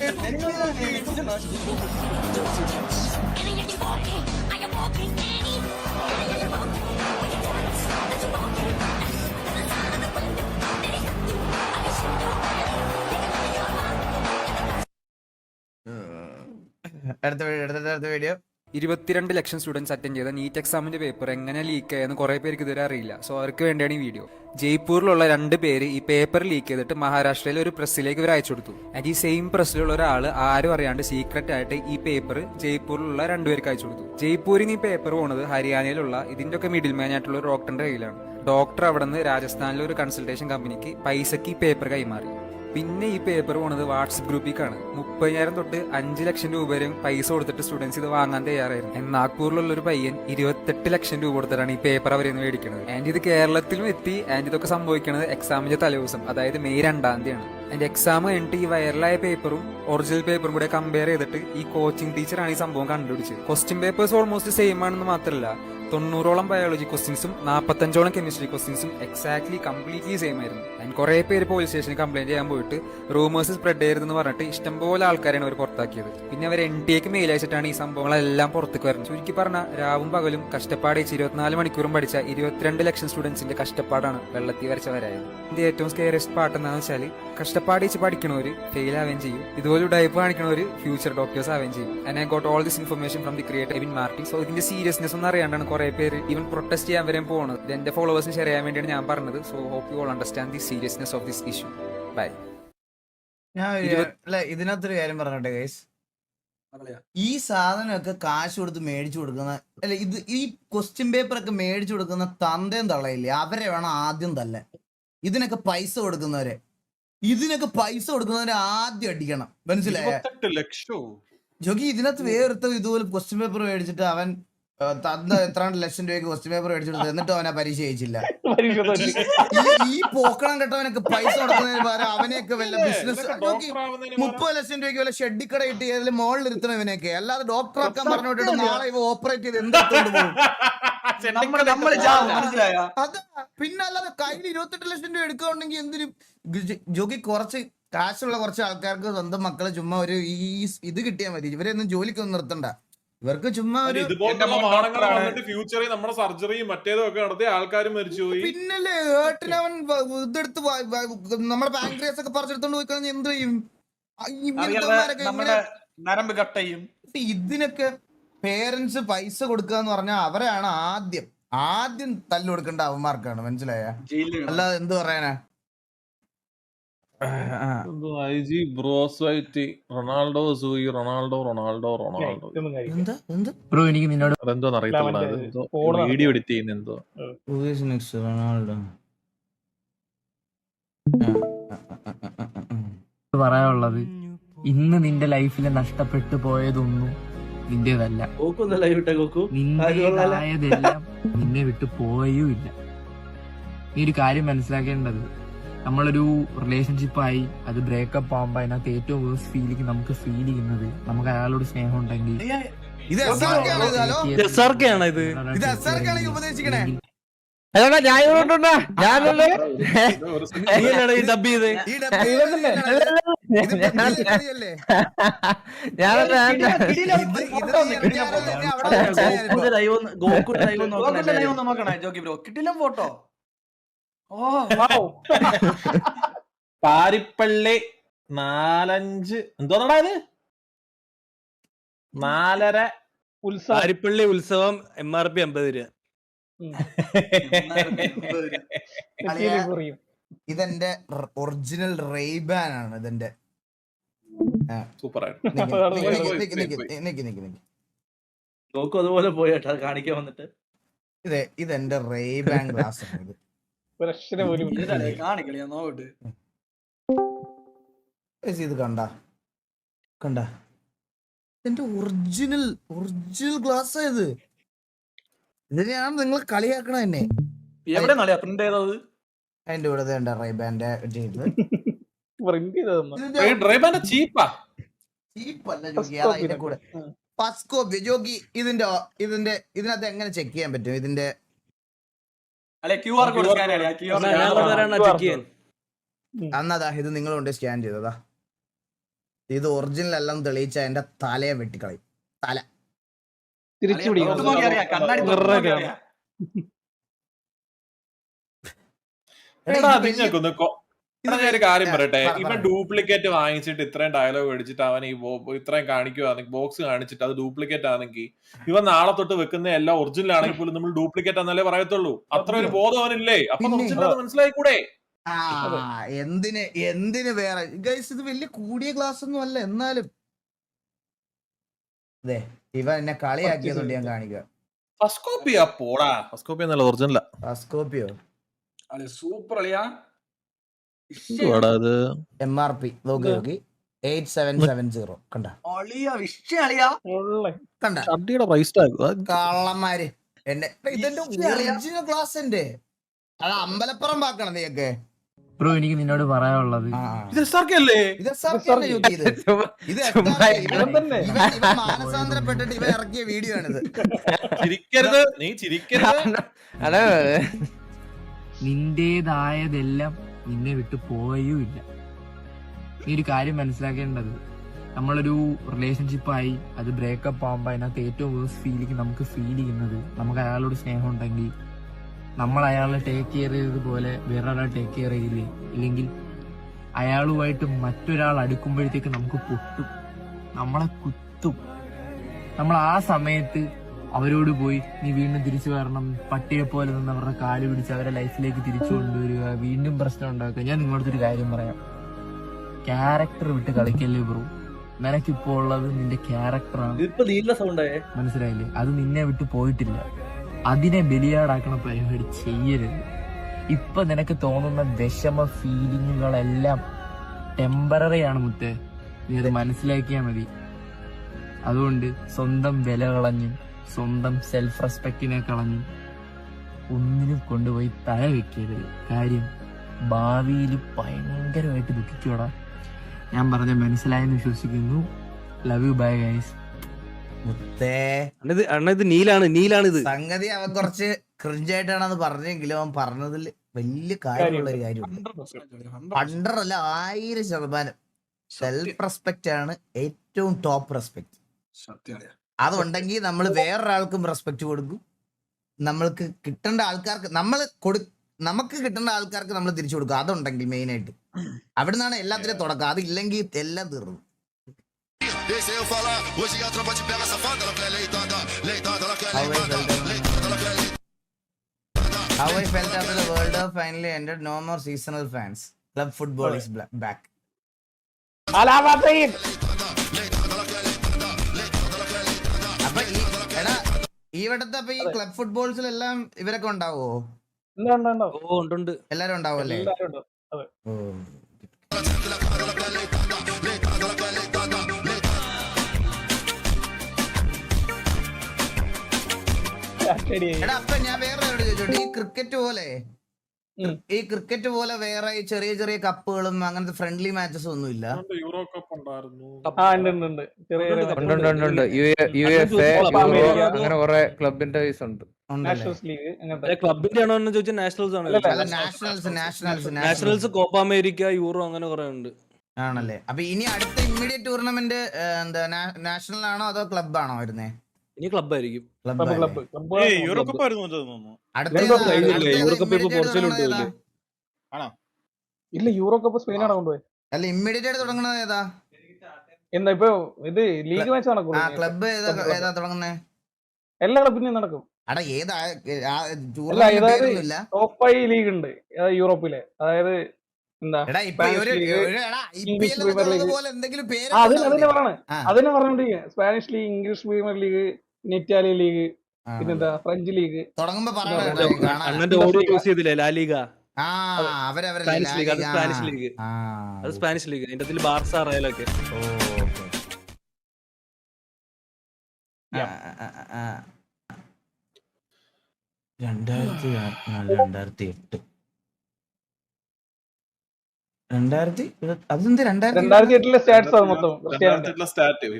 അടുത്ത വീഡിയോ. 22 ലക്ഷം സ്റ്റുഡൻസ് അറ്റൻഡ് ചെയ്ത നീറ്റ് എക്സാമിന്റെ പേപ്പർ എങ്ങനെ ലീക്ക് ആയെന്ന് കുറെ പേർക്ക് ഇതുവരെ അറിയില്ല. സോ അവർക്ക് വേണ്ടിയാണ് ഈ വീഡിയോ. ജയ്പൂരിലുള്ള 2 പേര് ഈ പേപ്പർ ലീക്ക് ചെയ്തിട്ട് മഹാരാഷ്ട്രയിലെ ഒരു പ്രസ്സിലേക്ക് ഇവർ അയച്ചു കൊടുത്തു. ആൻഡ് ഈ സെയിം പ്രസ്സിലുള്ള ഒരാൾ ആരും അറിയാണ്ട് സീക്രട്ട് ആയിട്ട് ഈ പേപ്പർ ജയ്പൂരിലുള്ള 2 പേർക്ക് അയച്ചു കൊടുത്തു. ജയ്പൂരിൽ നിന്ന് ഈ പേപ്പർ പോണത് ഹരിയാനയിലുള്ള ഇതിന്റെ ഒക്കെ മിഡിൽ മാൻ ആയിട്ടുള്ള ഒരു ഡോക്ടറിന്റെ കയ്യിലാണ്. ഡോക്ടർ അവിടെ നിന്ന് രാജസ്ഥാനിലെ ഒരു കൺസൾട്ടേഷൻ കമ്പനിക്ക് പൈസക്ക് ഈ പേപ്പർ കൈമാറി. പിന്നെ ഈ പേപ്പർ പോണത് വാട്സ്ആപ്പ് ഗ്രൂപ്പിലേക്കാണ്. 30,000 തൊട്ട് 5 ലക്ഷം രൂപ വരെയും പൈസ കൊടുത്തിട്ട് സ്റ്റുഡൻസ് ഇത് വാങ്ങാൻ തയ്യാറായിരുന്നു. നാഗ്പൂരിലുള്ള ഒരു പയ്യൻ 28 ലക്ഷം രൂപ കൊടുത്തിട്ടാണ് ഈ പേപ്പർ അവരിൽ നിന്ന് മേടിക്കുന്നത്. ആൻഡ് ഇത് കേരളത്തിലും എത്തി. ആൻഡ് ഇതൊക്കെ സംഭവിക്കുന്നത് എക്സാമിന്റെ തലേദിവസം, അതായത് മെയ് 2-ാം തീയതിയാണ്. ആൻഡ് എക്സാം കഴിഞ്ഞിട്ട് ഈ വൈറലായ പേപ്പറും ഒറിജിനൽ പേപ്പറും കൂടെ കമ്പയർ ചെയ്തിട്ട് ഈ കോച്ചിങ് ടീച്ചറാണ് ഈ സംഭവം കണ്ടുപിടിച്ചത്. ക്വസ്റ്റ്യൻ പേപ്പേഴ്സ് ഓൾമോസ്റ്റ് സെയിം ആണെന്ന് മാത്രമല്ല 90ഓളം ബയോളജി ക്വസ്റ്റ്യൻസും 45ഓളം കെമിസ്ട്രി ക്വസ്റ്റ്യൻസും എക്സാക്ട്ലി കംപ്ലീറ്റ്ലി സെയിം ആയിരുന്നു. ആൻഡ് കുറെ പേര് പോലീസ് സ്റ്റേഷനിൽ കംപ്ലൈന്റ് ചെയ്യാൻ പോയിട്ട് റൂമേഴ്സ് സ്പ്രെഡ് ചെയ്യരുതെന്ന് പറഞ്ഞിട്ട് ഇഷ്ടംപോലെ ആൾക്കാരാണ് അവർ പുറത്താക്കിയത്. പിന്നെ അവർ NTA മെയിൽ അയച്ചിട്ടാണ് ഈ സംഭവങ്ങളെല്ലാം പുറത്തേക്ക് വരുന്നത്. ചുരുക്കി പറഞ്ഞാൽ രാവും പകലും കഷ്ടപ്പാടിച്ച് 24 മണിക്കൂറും പഠിച്ച 22 ലക്ഷം സ്റ്റുഡൻസിന്റെ കഷ്ടപ്പാടാണ് വെള്ളത്തിൽ വരച്ചവരായത്. ഇതിന്റെ ഏറ്റവും സ്കെയറിയസ്റ്റ് പാർട്ട് എന്താണെന്ന് വെച്ചാൽ കഷ്ടപ്പാടിച്ച് പഠിക്കണവര് ഫെയിൽ ആവുകയും ചെയ്യും, ഇതുപോലെ ഡയപ്പ് കാണിക്കണവര് ഫ്യൂച്ചർ ഡോക്ടേഴ്സ് ആവുകയും ചെയ്യും. And I got all this information from the creator Ebin Marty. So ഇതിന്റെ സീരിയസ്നെസ് ഒന്നും അറിയാണ്ടാണ് കുറെ പേര് ഈവൻ പ്രൊട്ടസ്റ്റ് ചെയ്യാൻ വരെയും പോകുന്നത്. ഇത് എന്റെ ഫോളോവേഴ്സിന് ഷെയർ ചെയ്യാൻ വേണ്ടിയാണ് ഞാൻ പറഞ്ഞത്. So hope you all understand the seriousness of this issue. Bye. ഇതിനകത്തൊരു കാര്യം പറഞ്ഞോട്ടെ ഗൈസ്. ഈ സാധനമൊക്കെ കാശ് കൊടുത്ത് മേടിച്ചു കൊടുക്കുന്ന ഇത് ഈ ക്വസ്റ്റ്യൻ പേപ്പർ ഒക്കെ മേടിച്ചു കൊടുക്കുന്ന തന്തയും തള്ളയില്ലേ, അവരെ വേണം ആദ്യം തല്ലാൻ. ഇതിനൊക്കെ പൈസ കൊടുക്കുന്നവരെ ആദ്യം അടിക്കണം, മനസ്സിലായോ? 28 ലക്ഷം. ജോഗി ഇതിനകത്ത് വേറൊരുത്ത ഇതുപോലെ ക്വസ്റ്റ്യൻ പേപ്പർ മേടിച്ചിട്ട് അവൻ തന്ന എത്ര ലക്ഷം രൂപയ്ക്ക് ക്വസ്റ്റ്യൻ പേപ്പർ മേടിച്ചെടുത്തു, എന്നിട്ടും അവനെ പരീക്ഷ ജയിച്ചില്ല. പരീക്ഷ തോറ്റി. ഈ പോക്കണം കേട്ടവനൊക്കെ പൈസ കൊടുക്കുന്നതിന് പകരം അവനെയൊക്കെ വല്ല ബിസിനസ് 30 ലക്ഷം രൂപയ്ക്ക് വല്ല ഷെഡിക്കട ഇട്ട് അതിൽ മുകളിൽ ഇരുത്തണം ഇവനെയൊക്കെ. അല്ലാതെ ഡോക്ടർ ആക്കാൻ പറഞ്ഞു വിട്ടിട്ട് നാളെ ഇവ ഓപ്പറേറ്റ് ചെയ്ത് എന്തെടുത്തോണ്ട് പോകും. അത് പിന്നെ അല്ലാതെ കയ്യിൽ 28 ലക്ഷം രൂപ എടുക്കുകയാണെങ്കിൽ എന്തിനും ജോഗി കുറച്ച് കാശുള്ള കുറച്ച് ആൾക്കാർക്ക് സ്വന്തം മക്കളെ ചുമ്മാ ഒരു ഇത് കിട്ടിയാൽ മതി. ഇവരെയൊന്നും ജോലിക്കൊന്നും നിർത്തണ്ട. ഇവർക്ക് ചുമ്മാ ഒരു ഫ്യൂച്ചറിൽ നമ്മുടെ സർജറിയും മറ്റേതും ഒക്കെ നടത്തി ആൾക്കാർ മരിച്ചു പോയി. പിന്നല്ലേ ഏട്ടനവൻ ഇതെടുത്ത് നമ്മുടെ പാൻക്രിയാസ് ഒക്കെ പറിച്ചെടുത്തോണ്ട് പോയി കഴിഞ്ഞാൽ എന്ത് ചെയ്യും? നരമ്പ് കട്ടയും. ഇതിനൊക്കെ പേരൻസ് പൈസ കൊടുക്കുക എന്ന് പറഞ്ഞാൽ അവരാണ് ആദ്യം തല്ലു കൊടുക്കേണ്ട അവന്മാർക്കാണ്. മനസ്സിലായ? അല്ലാതെ എന്ത് പറയാനാ? റൊണാൾഡോ സൂയി റൊണാൾഡോ റൊണാൾഡോ റൊണാൾഡോ ബ്രോ എനിക്ക് നിന്നോട് അതെന്തോന്ന് അറിയത്തില്ല. വീഡിയോ എഡിറ്റ് ചെയ്യുന്ന എന്തോ റൊണാൾഡോ പറയാനുള്ളത്, ഇന്ന് നിന്റെ ലൈഫിൽ നഷ്ടപ്പെട്ടു പോയതൊന്നും നിന്റേതല്ല. നിന്റേതായതെല്ലാം നിന്നെ വിട്ടു പോയുമില്ല. നീ ഒരു കാര്യം മനസ്സിലാക്കേണ്ടത്, നമ്മളൊരു റിലേഷൻഷിപ്പായി അത് ബ്രേക്കപ്പ് ആവുമ്പോ അതിനകത്ത് ഏറ്റവും വേഴ്സ് ഫീലിംഗ് നമുക്ക് ഫീൽ ചെയ്യുന്നത് നമുക്ക് അയാളോട് സ്നേഹം ഉണ്ടെങ്കിൽ ഉപദേശിക്കണേ. ഫോട്ടോ പാരിപ്പള്ളി 4-5 എന്തോന്നടാ ഇത് 4.5 പാരിപ്പള്ളി ഉത്സവം MRP 50 രൂപ. ഇതെന്റെ ഒറിജിനൽ റെയ്ബാൻ ആണ്. ഇതെന്റെ സൂപ്പർ അതുപോലെ പോയിട്ടാ കാണിക്കാൻ വന്നിട്ട്. ഇതെന്റെ റെയ്ബാൻ ഗ്ലാസ് ആണ്. ഇത് കാണിക്കളിയാ നോക്കട്ടെ. ഇത് കണ്ട എന്റെ ഒറിജിനൽ ഗ്ലാസ് ആയത്. ഇതിനെയാണ് നിങ്ങൾ കളിയാക്കണ എന്നെ. എവിടെ പ്രിന്റ് ചെയ്തത്? അതിന്റെ കൂടെ റെയ്ബാന്റെ ചെയ്തത്. ജോഗി ഇതിനകത്ത് എങ്ങനെ ചെക്ക് ചെയ്യാൻ പറ്റും? ഇതിന്റെ അന്നതാ ഇത് നിങ്ങൾ കൊണ്ട് സ്കാൻ ചെയ്തതാ. ഇത് ഒറിജിനൽ എല്ലാം തെളിയിച്ച എന്റെ തലയെ വെട്ടിക്കളയും. തല ഒരു കാര്യം പറയട്ടെ, ഇവൻ ഡ്യൂപ്ലിക്കേറ്റ് വാങ്ങിച്ചിട്ട് ഇത്രയും ഡയലോഗ് അടിച്ചിട്ട് അവൻ ഈ ഇത്രയും കാണിക്കുവാണെങ്കിൽ ബോക്സ് കാണിച്ചിട്ട് അത് ഡ്യൂപ്ലിക്കേറ്റ് ആണെങ്കിൽ ഇവൻ നാളെ തൊട്ട് വെക്കുന്ന എല്ലാം ഒറിജിനൽ ആണെങ്കിൽ പോലും നമ്മൾ ഡ്യൂപ്ലിക്കേറ്റ് ആണെന്നല്ലേ പറയത്തുള്ളൂ. അത്ര ഒരു ബോധം അവനില്ലേ? അപ്പൊ മനസ്സിലായിക്കൂടെ? എന്തിന് വേറെ ഗൈസ്, ഇത് വലിയ കൂടിയ ക്ലാസ് ഒന്നും അല്ല. എന്നാലും ഇവൻ എന്നെ കളിയാക്കിയതുകൊണ്ട് ഞാൻ കാണിക്കുക. സൂപ്പർ അളിയാ. MRP നോക്കി 8770 കണ്ട കള്ളന്മാര്. ഇതെന്റെ ഒറിജിനൽ ക്ലാസ് എന്റെ. അത് അമ്പലപ്പുറം പാക്കണം നീയൊക്കെ. ബ്രോ എനിക്ക് നിന്നോട് പറയാനുള്ളത്, മാനസാന്തരപ്പെട്ടിട്ട് ഇവ ഇറക്കിയ വീഡിയോ ആണിത്. നിന്റേതായതെല്ലാം നിന്നെ വിട്ടു പോയുമില്ല. നീ ഒരു കാര്യം മനസ്സിലാക്കേണ്ടത്, നമ്മളൊരു റിലേഷൻഷിപ്പായി അത് ബ്രേക്കപ്പ് ആവുമ്പോ അതിനകത്ത് ഏറ്റവും വേഴ്സ് ഫീലിംഗ് നമുക്ക് ഫീൽ ചെയ്യുന്നത് നമുക്ക് അയാളോട് സ്നേഹം ഉണ്ടെങ്കിൽ നമ്മൾ അയാളെ ടേക്ക് കെയർ ചെയ്തതുപോലെ വേറൊരാൾ ടേക്ക് കെയർ ചെയ്യില്ലേ? ഇല്ലെങ്കിൽ അയാളുമായിട്ട് മറ്റൊരാൾ അടുക്കുമ്പോഴത്തേക്ക് നമുക്ക് പൊട്ടും, നമ്മളെ കുത്തും. നമ്മൾ ആ സമയത്ത് അവരോട് പോയി നീ വീണ്ടും തിരിച്ചു വരണം, പട്ടിയെ പോലെ നിന്ന് അവരുടെ കാല് പിടിച്ച് അവരുടെ ലൈഫിലേക്ക് തിരിച്ചു കൊണ്ടുവരിക, വീണ്ടും പ്രശ്നം ഉണ്ടാക്കുക. ഞാൻ നിങ്ങളടുത്തൊരു കാര്യം പറയാം, ക്യാരക്ടർ വിട്ട് കളിക്കല്ലേ ബ്രോ. നിനക്കിപ്പോ ഉള്ളത് നിന്റെ ക്യാരക്ടറാണ്, മനസ്സിലായില്ലേ? അത് നിന്നെ വിട്ട് പോയിട്ടില്ല. അതിനെ ബലിയാടാക്കണ പരിപാടി ചെയ്യരുത്. ഇപ്പൊ നിനക്ക് തോന്നുന്ന വിഷമ ഫീലിങ്ങുകളെല്ലാം ടെമ്പററി ആണ് മുത്തേ, നീ അത് മനസ്സിലാക്കിയാൽ മതി. അതുകൊണ്ട് സ്വന്തം വില കളഞ്ഞ് സ്വന്തം സെൽഫ് റെസ്പെക്റ്റിനെ കളഞ്ഞ് ഒന്നിനും കൊണ്ടുപോയി തല വെക്കരുത്. കാര്യം ഭാവിയിൽ ഭയങ്കരമായിട്ട് ദുഃഖിക്കോടാ. ഞാൻ പറഞ്ഞ മനസ്സിലായെന്ന് വിശ്വസിക്കുന്നു. Love you, bye guys. ഇത് നീലാണിത്. സംഗതി അവൻ കുറച്ച് ക്രിഞ്ചായിട്ടാണെന്ന് പറഞ്ഞെങ്കിലും അവൻ പറഞ്ഞതിൽ വലിയ കാര്യമുള്ള ഒരു കാര്യമുണ്ട്. 100 അല്ല 1000% സെൽഫ് റെസ്പെക്റ്റ് ആണ് ഏറ്റവും ടോപ്പ് റെസ്പെക്ട്. അതുണ്ടെങ്കിൽ നമ്മൾ വേറൊരാൾക്കും റെസ്പെക്ട് കൊടുക്കും. നമ്മൾക്ക് കിട്ടേണ്ട ആൾക്കാർക്ക് നമുക്ക് കിട്ടേണ്ട ആൾക്കാർക്ക് നമ്മൾ തിരിച്ചു കൊടുക്കും. അതുണ്ടെങ്കിൽ മെയിൻ ആയിട്ട് അവിടെ നിന്നാണ് എല്ലാത്തിനും തുടക്കം. അതില്ലെങ്കിൽ എല്ലാം തീർന്നു. How I felt after the World Cup finally ended. No more seasonal fans. Club football is back. ഈ വട്ടത്തെ അപ്പൊ ഈ ക്ലബ് ഫുട്ബോൾസിലെല്ലാം ഇവരൊക്കെ ഉണ്ടാവോ? എല്ലാരും ഉണ്ടാവുമല്ലേ? എടാ അപ്പൊ ഞാൻ വേറെ ചോദിച്ചോട്ടെ, ഈ ക്രിക്കറ്റ് പോലെ വേറെ ഈ ചെറിയ ചെറിയ കപ്പുകളും അങ്ങനത്തെ ഫ്രണ്ട്ലി മാച്ചസും ഒന്നും ഇല്ല? യൂറോ കപ്പ് ഉണ്ടായിരുന്നു, അങ്ങനെ കുറെ ക്ലബിന്റെ ഉണ്ട്. ക്ലബിന്റെ ആണോ എന്ന് ചോദിച്ചാൽ നാഷണൽസ് ആണ്. നാഷണൽസ് കോപ്പ അമേരിക്ക യൂറോ അങ്ങനെ കുറെ ഉണ്ട്. ആണല്ലേ? അപ്പൊ ഇനി അടുത്ത ഇമ്മീഡിയറ്റ് ടൂർണമെന്റ് എന്താ നാഷണൽ ആണോ അതോ ക്ലബ് ആണോ വരുന്നേ? ഇനി ക്ലബ് ആയിരിക്കും. യൂറോ കപ്പ് ആയിരുന്നു തോന്നുന്നു. യൂറോ കപ്പ് ഇപ്പൊ പോർച്ചുഗൽ ഇല്ല, യൂറോ കപ്പ് സ്പെയിനാണ് കൊണ്ടുപോയി. അല്ല ഇമ്മീഡിയറ്റ് ആയിട്ട് തുടങ്ങുന്നത് ഏതാ? എന്താ ഇപ്പൊ ഇത് ലീഗ് മാച്ച് നടക്കും. ക്ലബ് ഏതാ തുടങ്ങുന്നേ? എല്ലാ ക്ലബിനും നടക്കും. അടാ ഏതാ? ടോപ്പ് 5 ലീഗ് ഉണ്ട് യൂറോപ്പിലെ. അതായത് അതിനെ പറഞ്ഞോണ്ടിരിക്കുക. Spanish league, English Premier League, Italian league, പിന്നെന്താ ഫ്രഞ്ച് ലീഗ്. തുടങ്ങുമ്പോ സ്പാനിഷ് ലീഗ് അതിന്റെ ബാർസ റയലൊക്കെ.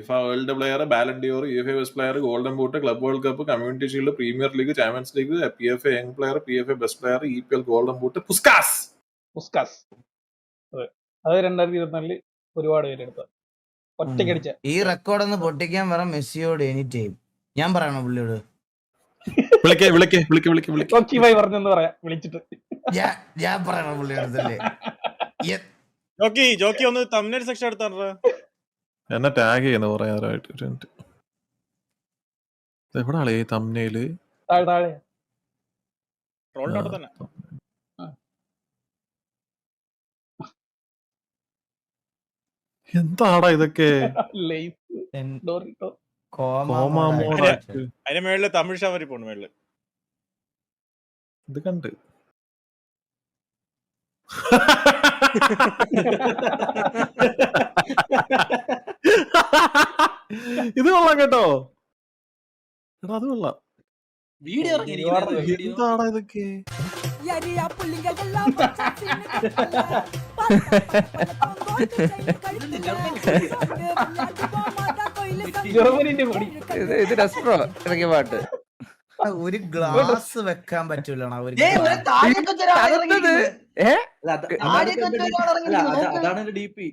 World player, Ballon d'Or, UEFA best player, golden boot, club world cup, community shield, Premier League, Champions League, PFA young player, PFA best player, EPL golden boot, Puskas. അത് 2024 ഒരുപാട് പേരെടുത്ത ഒറ്റയ്ക്കടിച്ച. ഈ record ഒന്ന് പൊട്ടിക്കാൻ പറ മെസ്സിയോട് any time. ഞാൻ പറയണോ പുള്ളിയോട്? പറഞ്ഞെന്ന് പറയാം വിളിച്ചിട്ട്. ഞാൻ പറയണോ പുള്ളിയോട്? ജോക്കി ഒന്ന് തംബ്നെയിൽ സെക്ഷൻ എടുത്താ എന്നെ ടാഗ് ചെയ്യുന്നു കുറെ നേരമായിട്ട്. എവിടെ ആളെ ഈ തംബ്നെയില്? എന്താടാ ഇതൊക്കെ? അതിന്റെ മേളില് തമിഴ് ഷവരി പോണു മേളില്. ഇത് കണ്ട് ഇത് കൊള്ളാം കേട്ടോ. എടാ അത് കൊള്ളാം. എന്താടാ ഇതൊക്കെ? ഇത് ഡെസ്പ്രോ ഇറങ്ങിയ പാട്ട്. ഒരു ഗ്ലാസ് വെക്കാൻ പറ്റൂല. അതാണ് ഡിപി.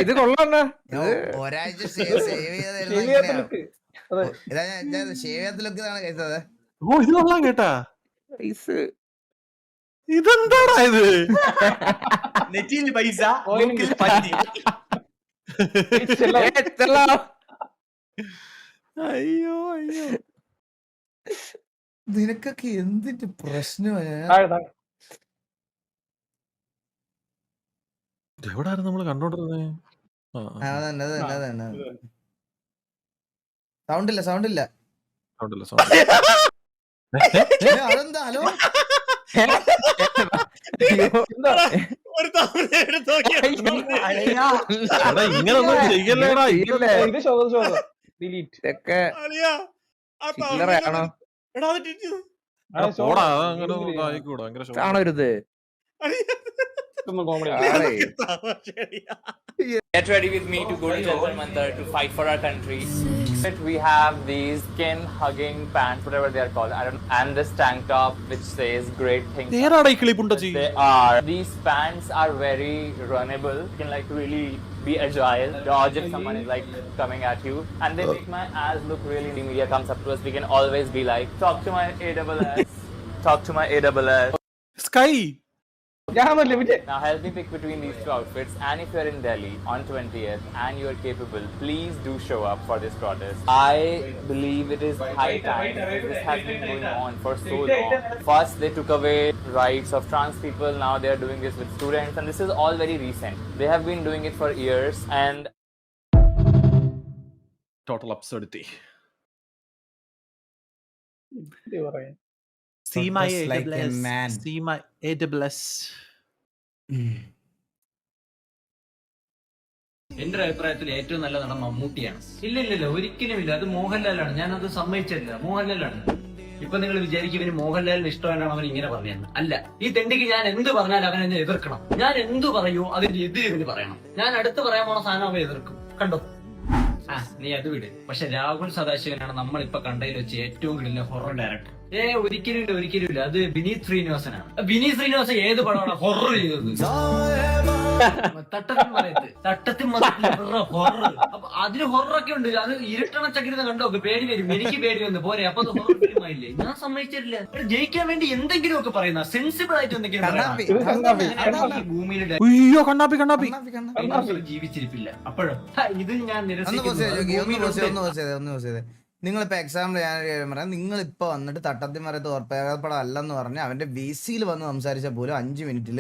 ഇത് കൊള്ളാം. ഒരാഴ്ച ഇത് കൊള്ളാം കേട്ടാ. ഇതെന്താടാ ഇത്? നെറ്റിയിൽ പൈസ, അയ്യോ അയ്യോ, നിനക്കൊക്കെ എന്തിന്റെ പ്രശ്നമാണ്? എവിടായിരുന്നു നമ്മള് കണ്ടോണ്ടിരുന്നേ? സൗണ്ടില്ല. അതെന്താ? ഹലോ ഒരു thumbnail എടുത്ത് നോക്കിയാ. എടാ, ഇങ്ങനൊന്നും ചെയ്യല്ലേടാ. ഇത് ശോകം ഡിലീറ്റ്. ഇതൊക്കെ അളിയാ, ആ ചില്ലറയാണോ? എടാ, അത് delete ചെയ്തു. എടാ, പോടാ, അതങ്ങനെ ആയിക്കൂടാ. ഭയങ്കര ശോകം. ആണോ ഇത്? Comedy. Get ready with me to go to Jantar Mantar to fight for our country. We have these skin-hugging pants, whatever they are called, I don't know, and this tank top which says great things. നേരാടാ ഈ കിളിപ്പുണ്ടച്ചി. They are. These pants are very runnable. You can like really be agile, dodge if someone is like coming at you, and they make my ass look really. The media comes up to us, we can always be like, talk to my AWS, talk to my AWS. Sky. Now help me pick between these two outfits, and if you're in Delhi on 20th and you're capable, please do show up for this protest. I believe it is high time. This has been going on for so long. First they took away rights of trans people, now they are doing this with students, and this is all very recent. They have been doing it for years, and Total absurdity. See my AWS. See my AWS. എന്റെ ഒരു അഭിപ്രായത്തിൽ ഏറ്റവും നല്ല നടൻ മമ്മൂട്ടിയാണ്. ഇല്ല ഒരിക്കലും ഇല്ല. അത് മോഹൻലാലാണ്. ഞാനത് സമ്മതിച്ചില്ല. മോഹൻലാലാണ്. ഇപ്പൊ നിങ്ങൾ വിചാരിക്കും ഇവന് മോഹൻലാലിന് ഇഷ്ടമായിട്ടാണ് അവൻ ഇങ്ങനെ പറഞ്ഞത്. അല്ല, ഈ തെണ്ടിക്ക് ഞാൻ എന്ത് പറഞ്ഞാലും അവൻ എന്നെ എതിർക്കണം. ഞാൻ എന്ത് പറയൂ അതിന്റെ എതിര് ഇവന് പറയണം. ഞാൻ അടുത്ത് പറയാൻ പോണ സാധനം അവൻ എതിർക്കും. കണ്ടോ? നീ അത് വിട്. പക്ഷെ രാഹുൽ സദാശിവനാണ് നമ്മളിപ്പോ കണ്ടതിൽ വെച്ച് ഏറ്റവും കൂടുതൽ ഹൊറർ ഡയറക്ടർ. ഒരിക്കലും ഇല്ല. അത് വിനീത് ശ്രീനിവാസനാണ്. വിനീത് ശ്രീനിവാസൻ ഏത് പടമാണ് ഹൊറർ ചെയ്തത്? തട്ടത്തിൻ ഹൊറർ. അപ്പൊ അതിന് ഹൊററൊക്കെ ഉണ്ട്. അത് ഇരുട്ടണ ചക്കിരുന്ന് കണ്ടോ പേടി വരും. എനിക്ക് പേടി വന്നു പോരെ. അപ്പൊ അത് ഹൊറർ ഫിലിമായില്ലേ? ഞാൻ സമ്മതിച്ചിട്ടില്ല. ജയിക്കാൻ വേണ്ടി എന്തെങ്കിലും ഒക്കെ പറയുന്ന സെൻസിബിൾ ആയിട്ട് എന്തെങ്കിലും ഭൂമിയിലെ ജീവിച്ചിരിപ്പില്ല. അപ്പോഴും ഇത് ഞാൻ നിങ്ങളിപ്പോ എക്സാമ്പിൾ ഞാനൊരു കാര്യം പറയാം. നിങ്ങളിപ്പോ വന്നിട്ട് തട്ടത്തിമറയത്ത് ഓർപ്പേടം അല്ലെന്ന് പറഞ്ഞ് അവന്റെ VC-യിൽ വന്ന് സംസാരിച്ചാൽ പോലും 5 മിനിറ്റിൽ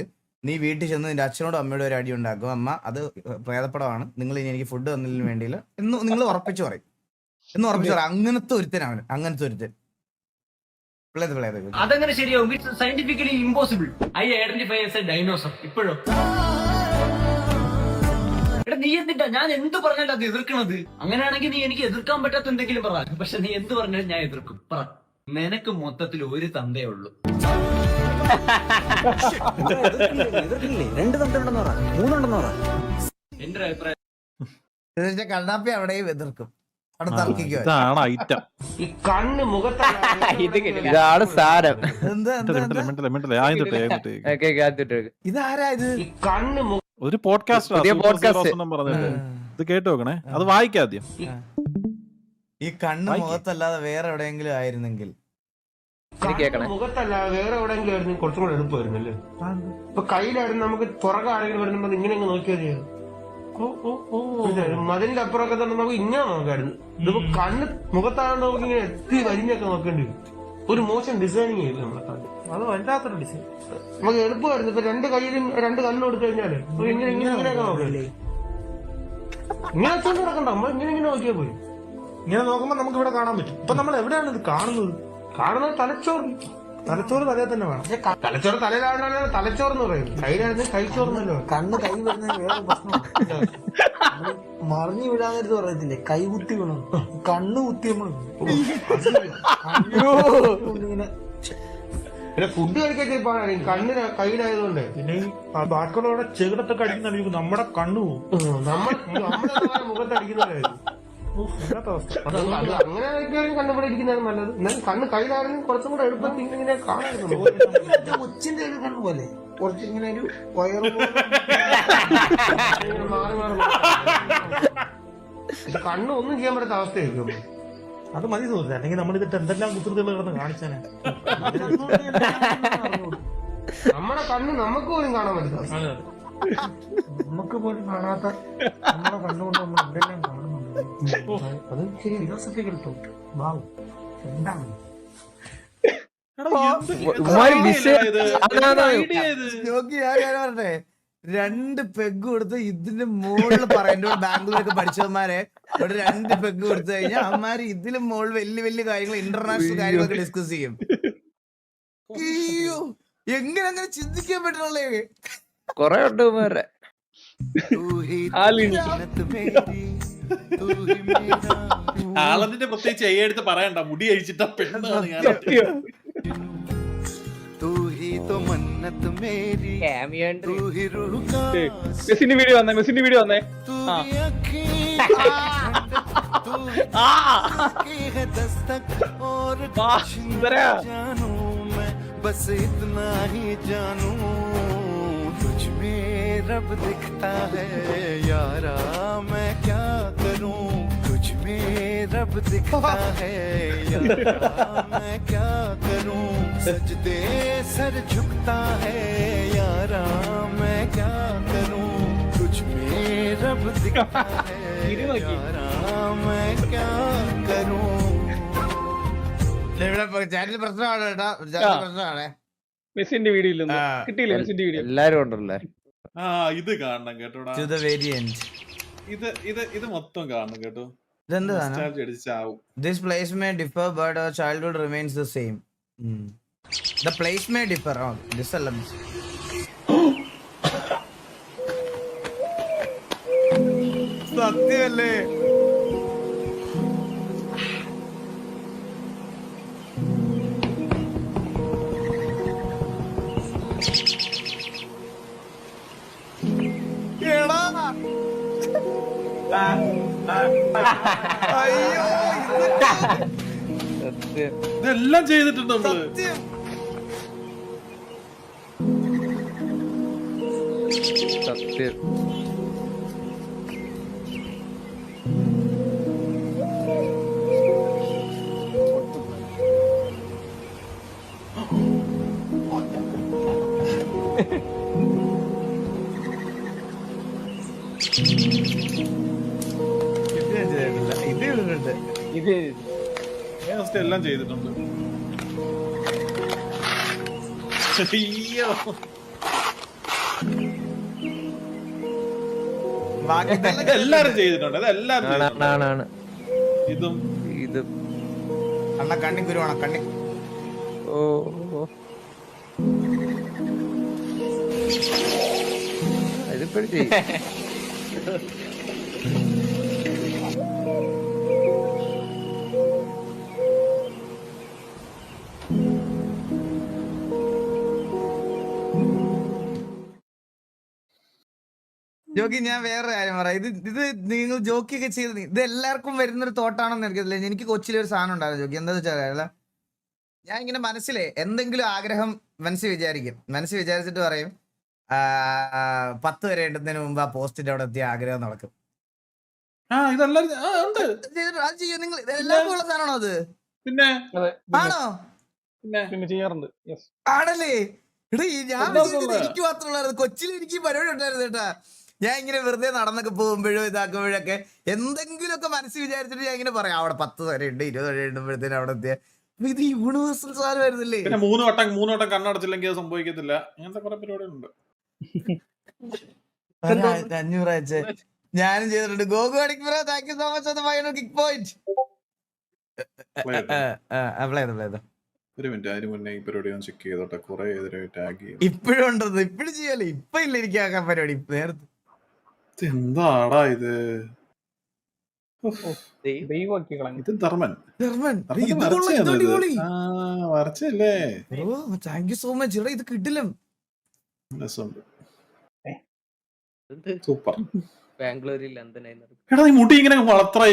നീ വീട്ടിൽ ചെന്ന് നിന്റെ അച്ഛനോടും അമ്മയോടും ഒരു അടി ഉണ്ടാക്കും. അമ്മ അത് പ്രേതപ്പടമാണ്, നിങ്ങൾ ഇനി എനിക്ക് ഫുഡ് തന്നതിന് വേണ്ടിയില്ല എന്ന് നിങ്ങൾ ഉറപ്പിച്ചു പറയും. അങ്ങനത്തെ ഒരുത്തനാണ്. അങ്ങനത്തെ ഒരുത്തൻ അതങ്ങനെ ശരിയാവും. It's scientifically impossible. I identify as A dinosaur. ഇപ്പോഴും എടാ നീ എന്തിട്ടാ ഞാൻ എന്ത് പറഞ്ഞാലും അത് എതിർക്കണത്? അങ്ങനെയാണെങ്കിൽ നീ എനിക്ക് എതിർക്കാൻ പറ്റാത്ത എന്തെങ്കിലും പറ. പക്ഷെ നീ എന്ത് പറഞ്ഞാലും ഞാൻ എതിർക്കും. പറ. നിനക്ക് മൊത്തത്തിൽ ഒരു തന്തേ ഉള്ളൂ. 2 തന്തയുണ്ടെന്ന് പറ, 3 ഉണ്ടെന്ന് പറ. എന്റെ ഒരു അഭിപ്രായം കണ്ണാപ്പി അവിടെയും എതിർക്കും. ഇതാണ് ഐറ്റം. ഈ കണ്ണ് ഇതാണ് സാരം. ഇതാരാ ഇത്? ഈ കണ്ണ് ഒരു പോഡ്കാസ്റ്റ് പറഞ്ഞിട്ട് ഇത് കേട്ട് നോക്കണേ. അത് വായിക്കാദ്യം. ഈ കണ്ണ് മുഖത്തല്ലാതെ വേറെ എവിടെയെങ്കിലും ആയിരുന്നെങ്കിൽ മുഖത്തല്ല വേറെ എവിടെയെങ്കിലും ആയിരുന്നു കുറച്ചും കൂടെ എളുപ്പമായിരുന്നല്ലേ. ഇപ്പൊ കയ്യിലായിരുന്നു. നമുക്ക് പുറകെ ആരെങ്കിലും വരുമ്പോ ഇങ്ങനെ നോക്കിയാൽ മതിലിന്റെ അപ്പുറമൊക്കെ തന്നെ നമുക്ക് ഇങ്ങനെ നോക്കായിരുന്നു. ഇതിപ്പോ കണ്ണ് മുഖത്താണ്ട് നമുക്ക് ഇങ്ങനെ എത്തി വരിഞ്ഞൊക്കെ നോക്കേണ്ടി വരും. ഒരു മോശം ഡിസൈനിങ് ആയിരുന്നു നമ്മളെ കണ്ണ്. അത് വല്ലാത്തൊരു ഡിസൈൻ. നമുക്ക് എളുപ്പമായിരുന്നു. ഇപ്പൊ 2 കയ്യിലും 2 കണ്ണും കൊടുത്തു കഴിഞ്ഞാല് ഇങ്ങനെയൊക്കെ നോക്കല്ലേ. ഇങ്ങനെ വെച്ചോണ്ട് കിടക്കണ്ട. നമ്മൾ ഇങ്ങനെ നോക്കിയാൽ പോയി. ഇങ്ങനെ നോക്കുമ്പോ നമുക്ക് ഇവിടെ കാണാൻ പറ്റും. ഇപ്പൊ നമ്മൾ എവിടെയാണ് ഇത് കാണുന്നത്? തലച്ചോറ് തലയിൽ തന്നെ വേണം. തലച്ചോറ് തലയിലാണല്ലോ തലച്ചോറെന്ന് പറയും. കയ്യിലായിരുന്നു കഴിച്ചോർന്നല്ലോ. കണ്ണ് കൈ വരുന്ന വേറെ പ്രശ്നം. മറിഞ്ഞു വിടാന്നേരത്ത് പറയത്തില്ലേ, കൈ കുത്തി വീണു, കണ്ണ് കുത്തി പിന്നെ ഫുഡ് കഴിക്കാൻ ചെലപ്പാണ് കണ്ണിന് കയ്യിലായതുകൊണ്ട്. പിന്നെ ഈ ബാക്കിയുള്ളവരുടെ ചെകിടത്തൊക്കെ അടിക്കുന്ന നമ്മുടെ കണ്ണു പോകും. നമ്മുടെ മുഖത്തടിക്കുന്നവരായിരുന്നു. അങ്ങനെ കണ്ടുപിടിക്കുന്നതാണ് നല്ലത്. എന്നാലും കണ്ണ് കയ്യിലായിരുന്നു കുറച്ചും കൂടെ എളുപ്പത്തിൽ ഇങ്ങനെ കാണാറുണ്ട്. കൊച്ചിന്റെ ഒരു കണ്ണ് പോലെ കുറച്ചിങ്ങനെ ഒരു വയറ് മാറി മാറി കണ്ണ് ഒന്നും ചെയ്യാൻ പറ്റാത്ത അവസ്ഥയായിരിക്കും. അത് മതി തോന്നുന്നു. അല്ലെങ്കിൽ നമ്മളിതിട്ട് എന്തെല്ലാം കുസൃതികൾ കിടന്ന് കാണിച്ചാനെ. നമ്മുടെ കണ്ണ് നമുക്ക് പോലും കാണാൻ പറ്റില്ല. നമുക്ക് പോലും കാണാത്ത നമ്മുടെ കണ്ണുകൊണ്ട് നമ്മൾ എന്തെല്ലാം കാണുന്നുണ്ട്. അത് ശരി. Philosophical thought. വാവ്, എന്താണ് പറഞ്ഞേ? 2 പെഗ് കൊടുത്ത് ഇതിന്റെ മുകളിൽ പറയുന്നത് ബാംഗ്ലൂരൊക്കെ പഠിച്ചവന്മാരെ 2 പെഗ് കൊടുത്തു കഴിഞ്ഞാൽ അവന്മാര് ഇതിലും മുകളിൽ വലിയ കാര്യങ്ങൾ ഇന്റർനാഷണൽ കാര്യങ്ങളൊക്കെ ഡിസ്കസ് ചെയ്യും. അയ്യോ, എങ്ങനെ അങ്ങനെ ചിന്തിക്കാൻ പറ്റുന്നുള്ളേ? കൊറേ ഉണ്ട് വേറെ. ആളതിന്റെ പ്രത്യേകിച്ച് എടുത്ത് പറയണ്ട, മുടി അഴിച്ചിട്ട പെണ്ണാണ് ഞാൻ. മെസ്സിന്റെ വീഡിയോ വന്നേ, മെസ്സിന്റെ വീഡിയോ വന്നേ. बस इतना ही जानू तुझ में रब दिखता है यारा मैं क्या करूं तुझ में रब दिखता है यारा मैं क्या करूं सजदे सर झुकता है यारा मैं क्या करूं तुझ में रब दिखता है यारा मैं क्या करूं. ചാനൽ പ്രശ്നമാണ് കേട്ടോ, ചാനൽ പ്രശ്നമാണ്. മെസ്സിന്റെ വീഡിയോ ഇല്ലെന്ന് കിട്ടിയില്ല. മെസ്സിന്റെ വീഡിയോ എല്ലാരും ഉണ്ടല്ലേ. ഇത് കാണണം കേട്ടോടാ. ഇത് മൊത്തം കാണണം കേട്ടോ. This place may differ but our childhood remains the same. The place may differ. Oh, this അല്ല. സത്യമല്ലേ? അയ്യോ, ഇതെല്ലാം ചെയ്തിട്ടുണ്ട് നമ്മള്. സത്യം. എല്ലാം ചെയ്തിട്ടുണ്ട്. അയ്യോ, എല്ലാരും ചെയ്തിട്ടുണ്ട്. അതെല്ലാരും ഇതും ഇതും അണ്ണ കണ്ണി കുരുവാണ് കണ്ണി. ഓ ഇതിപ്പോഴും ചെയ്യും. ജോക്കി, ഞാൻ വേറെ കാര്യം പറയാം. ഇത് നിങ്ങൾ ജോക്കിയൊക്കെ ചെയ്ത് ഇത് എല്ലാവർക്കും വരുന്നൊരു തോട്ടാണെന്ന് എനിക്കറിയില്ല. എനിക്ക് കൊച്ചിലൊരു സാധനം ഉണ്ടായിരുന്നു ജോക്കി. എന്താ വെച്ചാൽ ഞാൻ ഇങ്ങനെ മനസ്സിലെ എന്തെങ്കിലും ആഗ്രഹം മനസ്സിൽ വിചാരിച്ചിട്ട് പറയും 10 വരെ ഇടുന്നതിന് മുമ്പ് ആ പോസ്റ്റിന്റെ അവിടെ എത്തിയ ആഗ്രഹം നടക്കും. അത് ചെയ്യോ നിങ്ങൾ? എല്ലാവർക്കും ഉള്ള സാധനമാണോ അത്? പിന്നെ ആണോ? പിന്നെ ചെയ്യാറുണ്ട്. ആണല്ലേ? ഞാൻ എനിക്ക് മാത്രമുള്ളായിരുന്നു. കൊച്ചിയിൽ എനിക്ക് പരിപാടി ഉണ്ടായിരുന്നു കേട്ടാ. ഞാൻ ഇങ്ങനെ വെറുതെ നടന്നൊക്കെ പോകുമ്പോഴോ ഇതാക്കുമ്പോഴൊക്കെ എന്തെങ്കിലുമൊക്കെ മനസ്സിൽ വിചാരിച്ചിട്ട് ഞാൻ ഇങ്ങനെ പറയാം അവിടെ 10 വരെ ഉണ്ട് 20 വരെ ഇടുമ്പോഴത്തേനും അവിടെ എത്തിയ. ഇത് യൂണിവേഴ്സൽ സാധനമായിരുന്നില്ലേ? പിന്നെ 3 വട്ടം കണ്ണടച്ചില്ലെങ്കിൽ അത് സംഭവിക്കത്തില്ല. അങ്ങനത്തെ കുറെ പരിപാടികളുണ്ട്. 500 അയച്ചേ ഞാനും ചെയ്തിട്ടുണ്ട്. ഗോഗു അടിക്കുമ്പോ thank you so much for the final kick point. Apply ചെയ്തോ. ഒരു മിനിറ്റ്, അതിന് മുന്നേ ഈ പരിപാടി ഒന്ന് ചെക്ക് ചെയ്തോട്ടെ. കുറെ ടാഗ് ചെയ്യും. ഇപ്പോഴും ഉണ്ടത്, ഇപ്പോഴും ചെയ്യാലോ. ഇപ്പൊ ഇല്ല എനിക്ക് ആക്കാൻ പരിപാടി. നേരത്തെ എന്താടാ ഇത്? ഇത് ധർമ്മൻ വരച്ചല്ലേ? Thank you so much. ഇത് കിട്ടില്ല. സൂപ്പർ. ബാംഗ്ലൂരിൽ ലണ്ടൻ. എടാ നീ മുടി ഇങ്ങനെ വളർത്തറേ.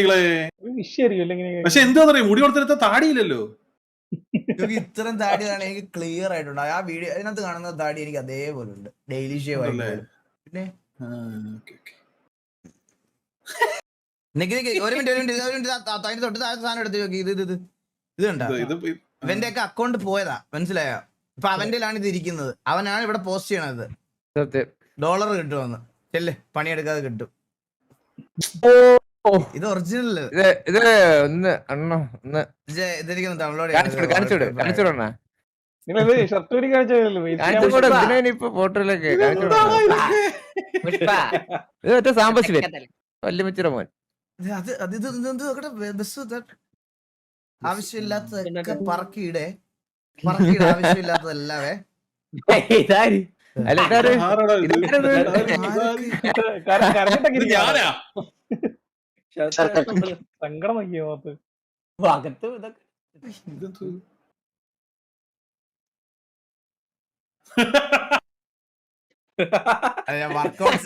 പക്ഷെ എന്താ പറയാ, മുടി വളർത്തിട്ട് താടിയില്ലല്ലോ. ഇത്രയും താടിയാണ് എനിക്ക് ക്ലിയർ ആയിട്ടുണ്ട്. ആ വീഡിയോ അതിനകത്ത് കാണുന്ന താടി എനിക്ക് അതേപോലെ ഉണ്ട്. ഡെയിലി ഷേവ് ആയിട്ട്. പിന്നെ ഒരു മിനിറ്റ് തൊട്ട് സാധനം എടുത്ത് നോക്കി. ഇത് കണ്ടോ? ഇവന്റെ ഒക്കെ അക്കൗണ്ട് പോയതാ, മനസ്സിലായോ? ഇപ്പൊ അവന്റെയിലാണ് ഇത് ഇരിക്കുന്നത്. അവനാണ് ഇവിടെ പോസ്റ്റ് ചെയ്യണത്. $, കിട്ടുമെന്ന്. ചെല്ല്, പണിയെടുക്കാതെ കിട്ടും. ഇത് ഒറിജിനൽ. ഇതെനിക്കൊന്ന് ഡൗൺലോഡ് ആവശ്യമില്ലാത്തതൊക്കെ പറക്കിയിടെ ആവശ്യമില്ലാത്തതല്ലാവേ. ഞാനാ സങ്കടം നോക്കിയോ അകത്ത് ഇതൊക്കെ വർക്കൗട്ട്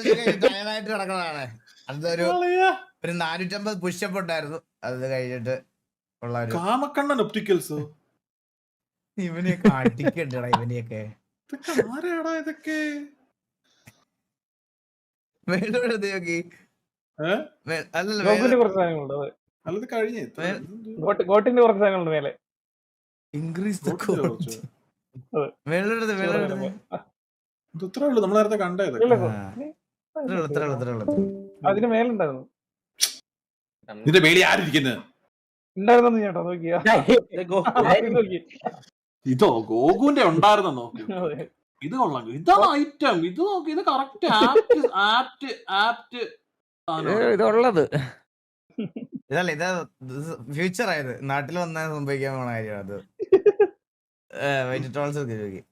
സെഷൻ ടയറായിട്ട് കിടക്കണതാണ്. അതൊരു 450 പുഷപ്പ് ഉണ്ടായിരുന്നു. അത് കഴിഞ്ഞിട്ട് ഉള്ള ഒരു കാമക്കണ്ണൻ ഒപ്റ്റിക്കൽസോ ഇവനെയൊക്കെ അടിക്കണ്ടടാ ഇവനെയൊക്കെ. ആരാടാ ഇതൊക്കെ? നോക്കി ഗോകുലിന്റെ കുറച്ച് സാധനങ്ങളുണ്ട്. അല്ലത് കഴിഞ്ഞേ ഗോട്ടിന്റെ കുറച്ച് സാധനങ്ങളുണ്ട് മേലെ. ഇൻക്രീസ് ദ ഇത്രേ ഉള്ളൂ. നമ്മൾ നേരത്തെ കണ്ടത് അതിന് മേലുണ്ടായിരുന്നു. ഇതിന്റെ മേളിൽ ആരിരിക്കുന്നത്? ഉണ്ടായിരുന്നു ചേട്ടാ നോക്കിയാ. ഇതോ ഗോകുന്റെ ഉണ്ടായിരുന്ന നോക്കി. ഇത് കൊള്ളാം. ഇതാണ് ഐറ്റം. ഇത് നോക്കി. ഇത് കറക്റ്റ് ആപ്റ്റ് ഇതുള്ളത്. ഇതല്ല, ഇത് ഫ്യൂച്ചർ ആയത് നാട്ടിൽ വന്നാൽ സംഭവിക്കാൻ പോണ കാര്യമാണ് അത്. വൈറ്റ് ട്രോൾസ് ഒക്കെ ചോദിക്കും.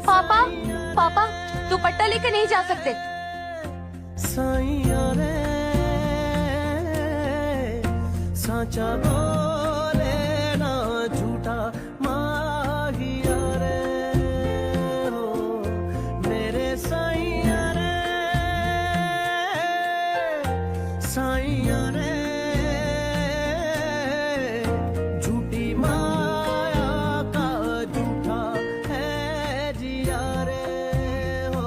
पापा पापा दुपट्टा लेकर नहीं जा सकते। साचा बोले ना झूठा माहिया रे हो मेरे साईया रे साईया रे झूठी माया का झूठा है जिया रे हो।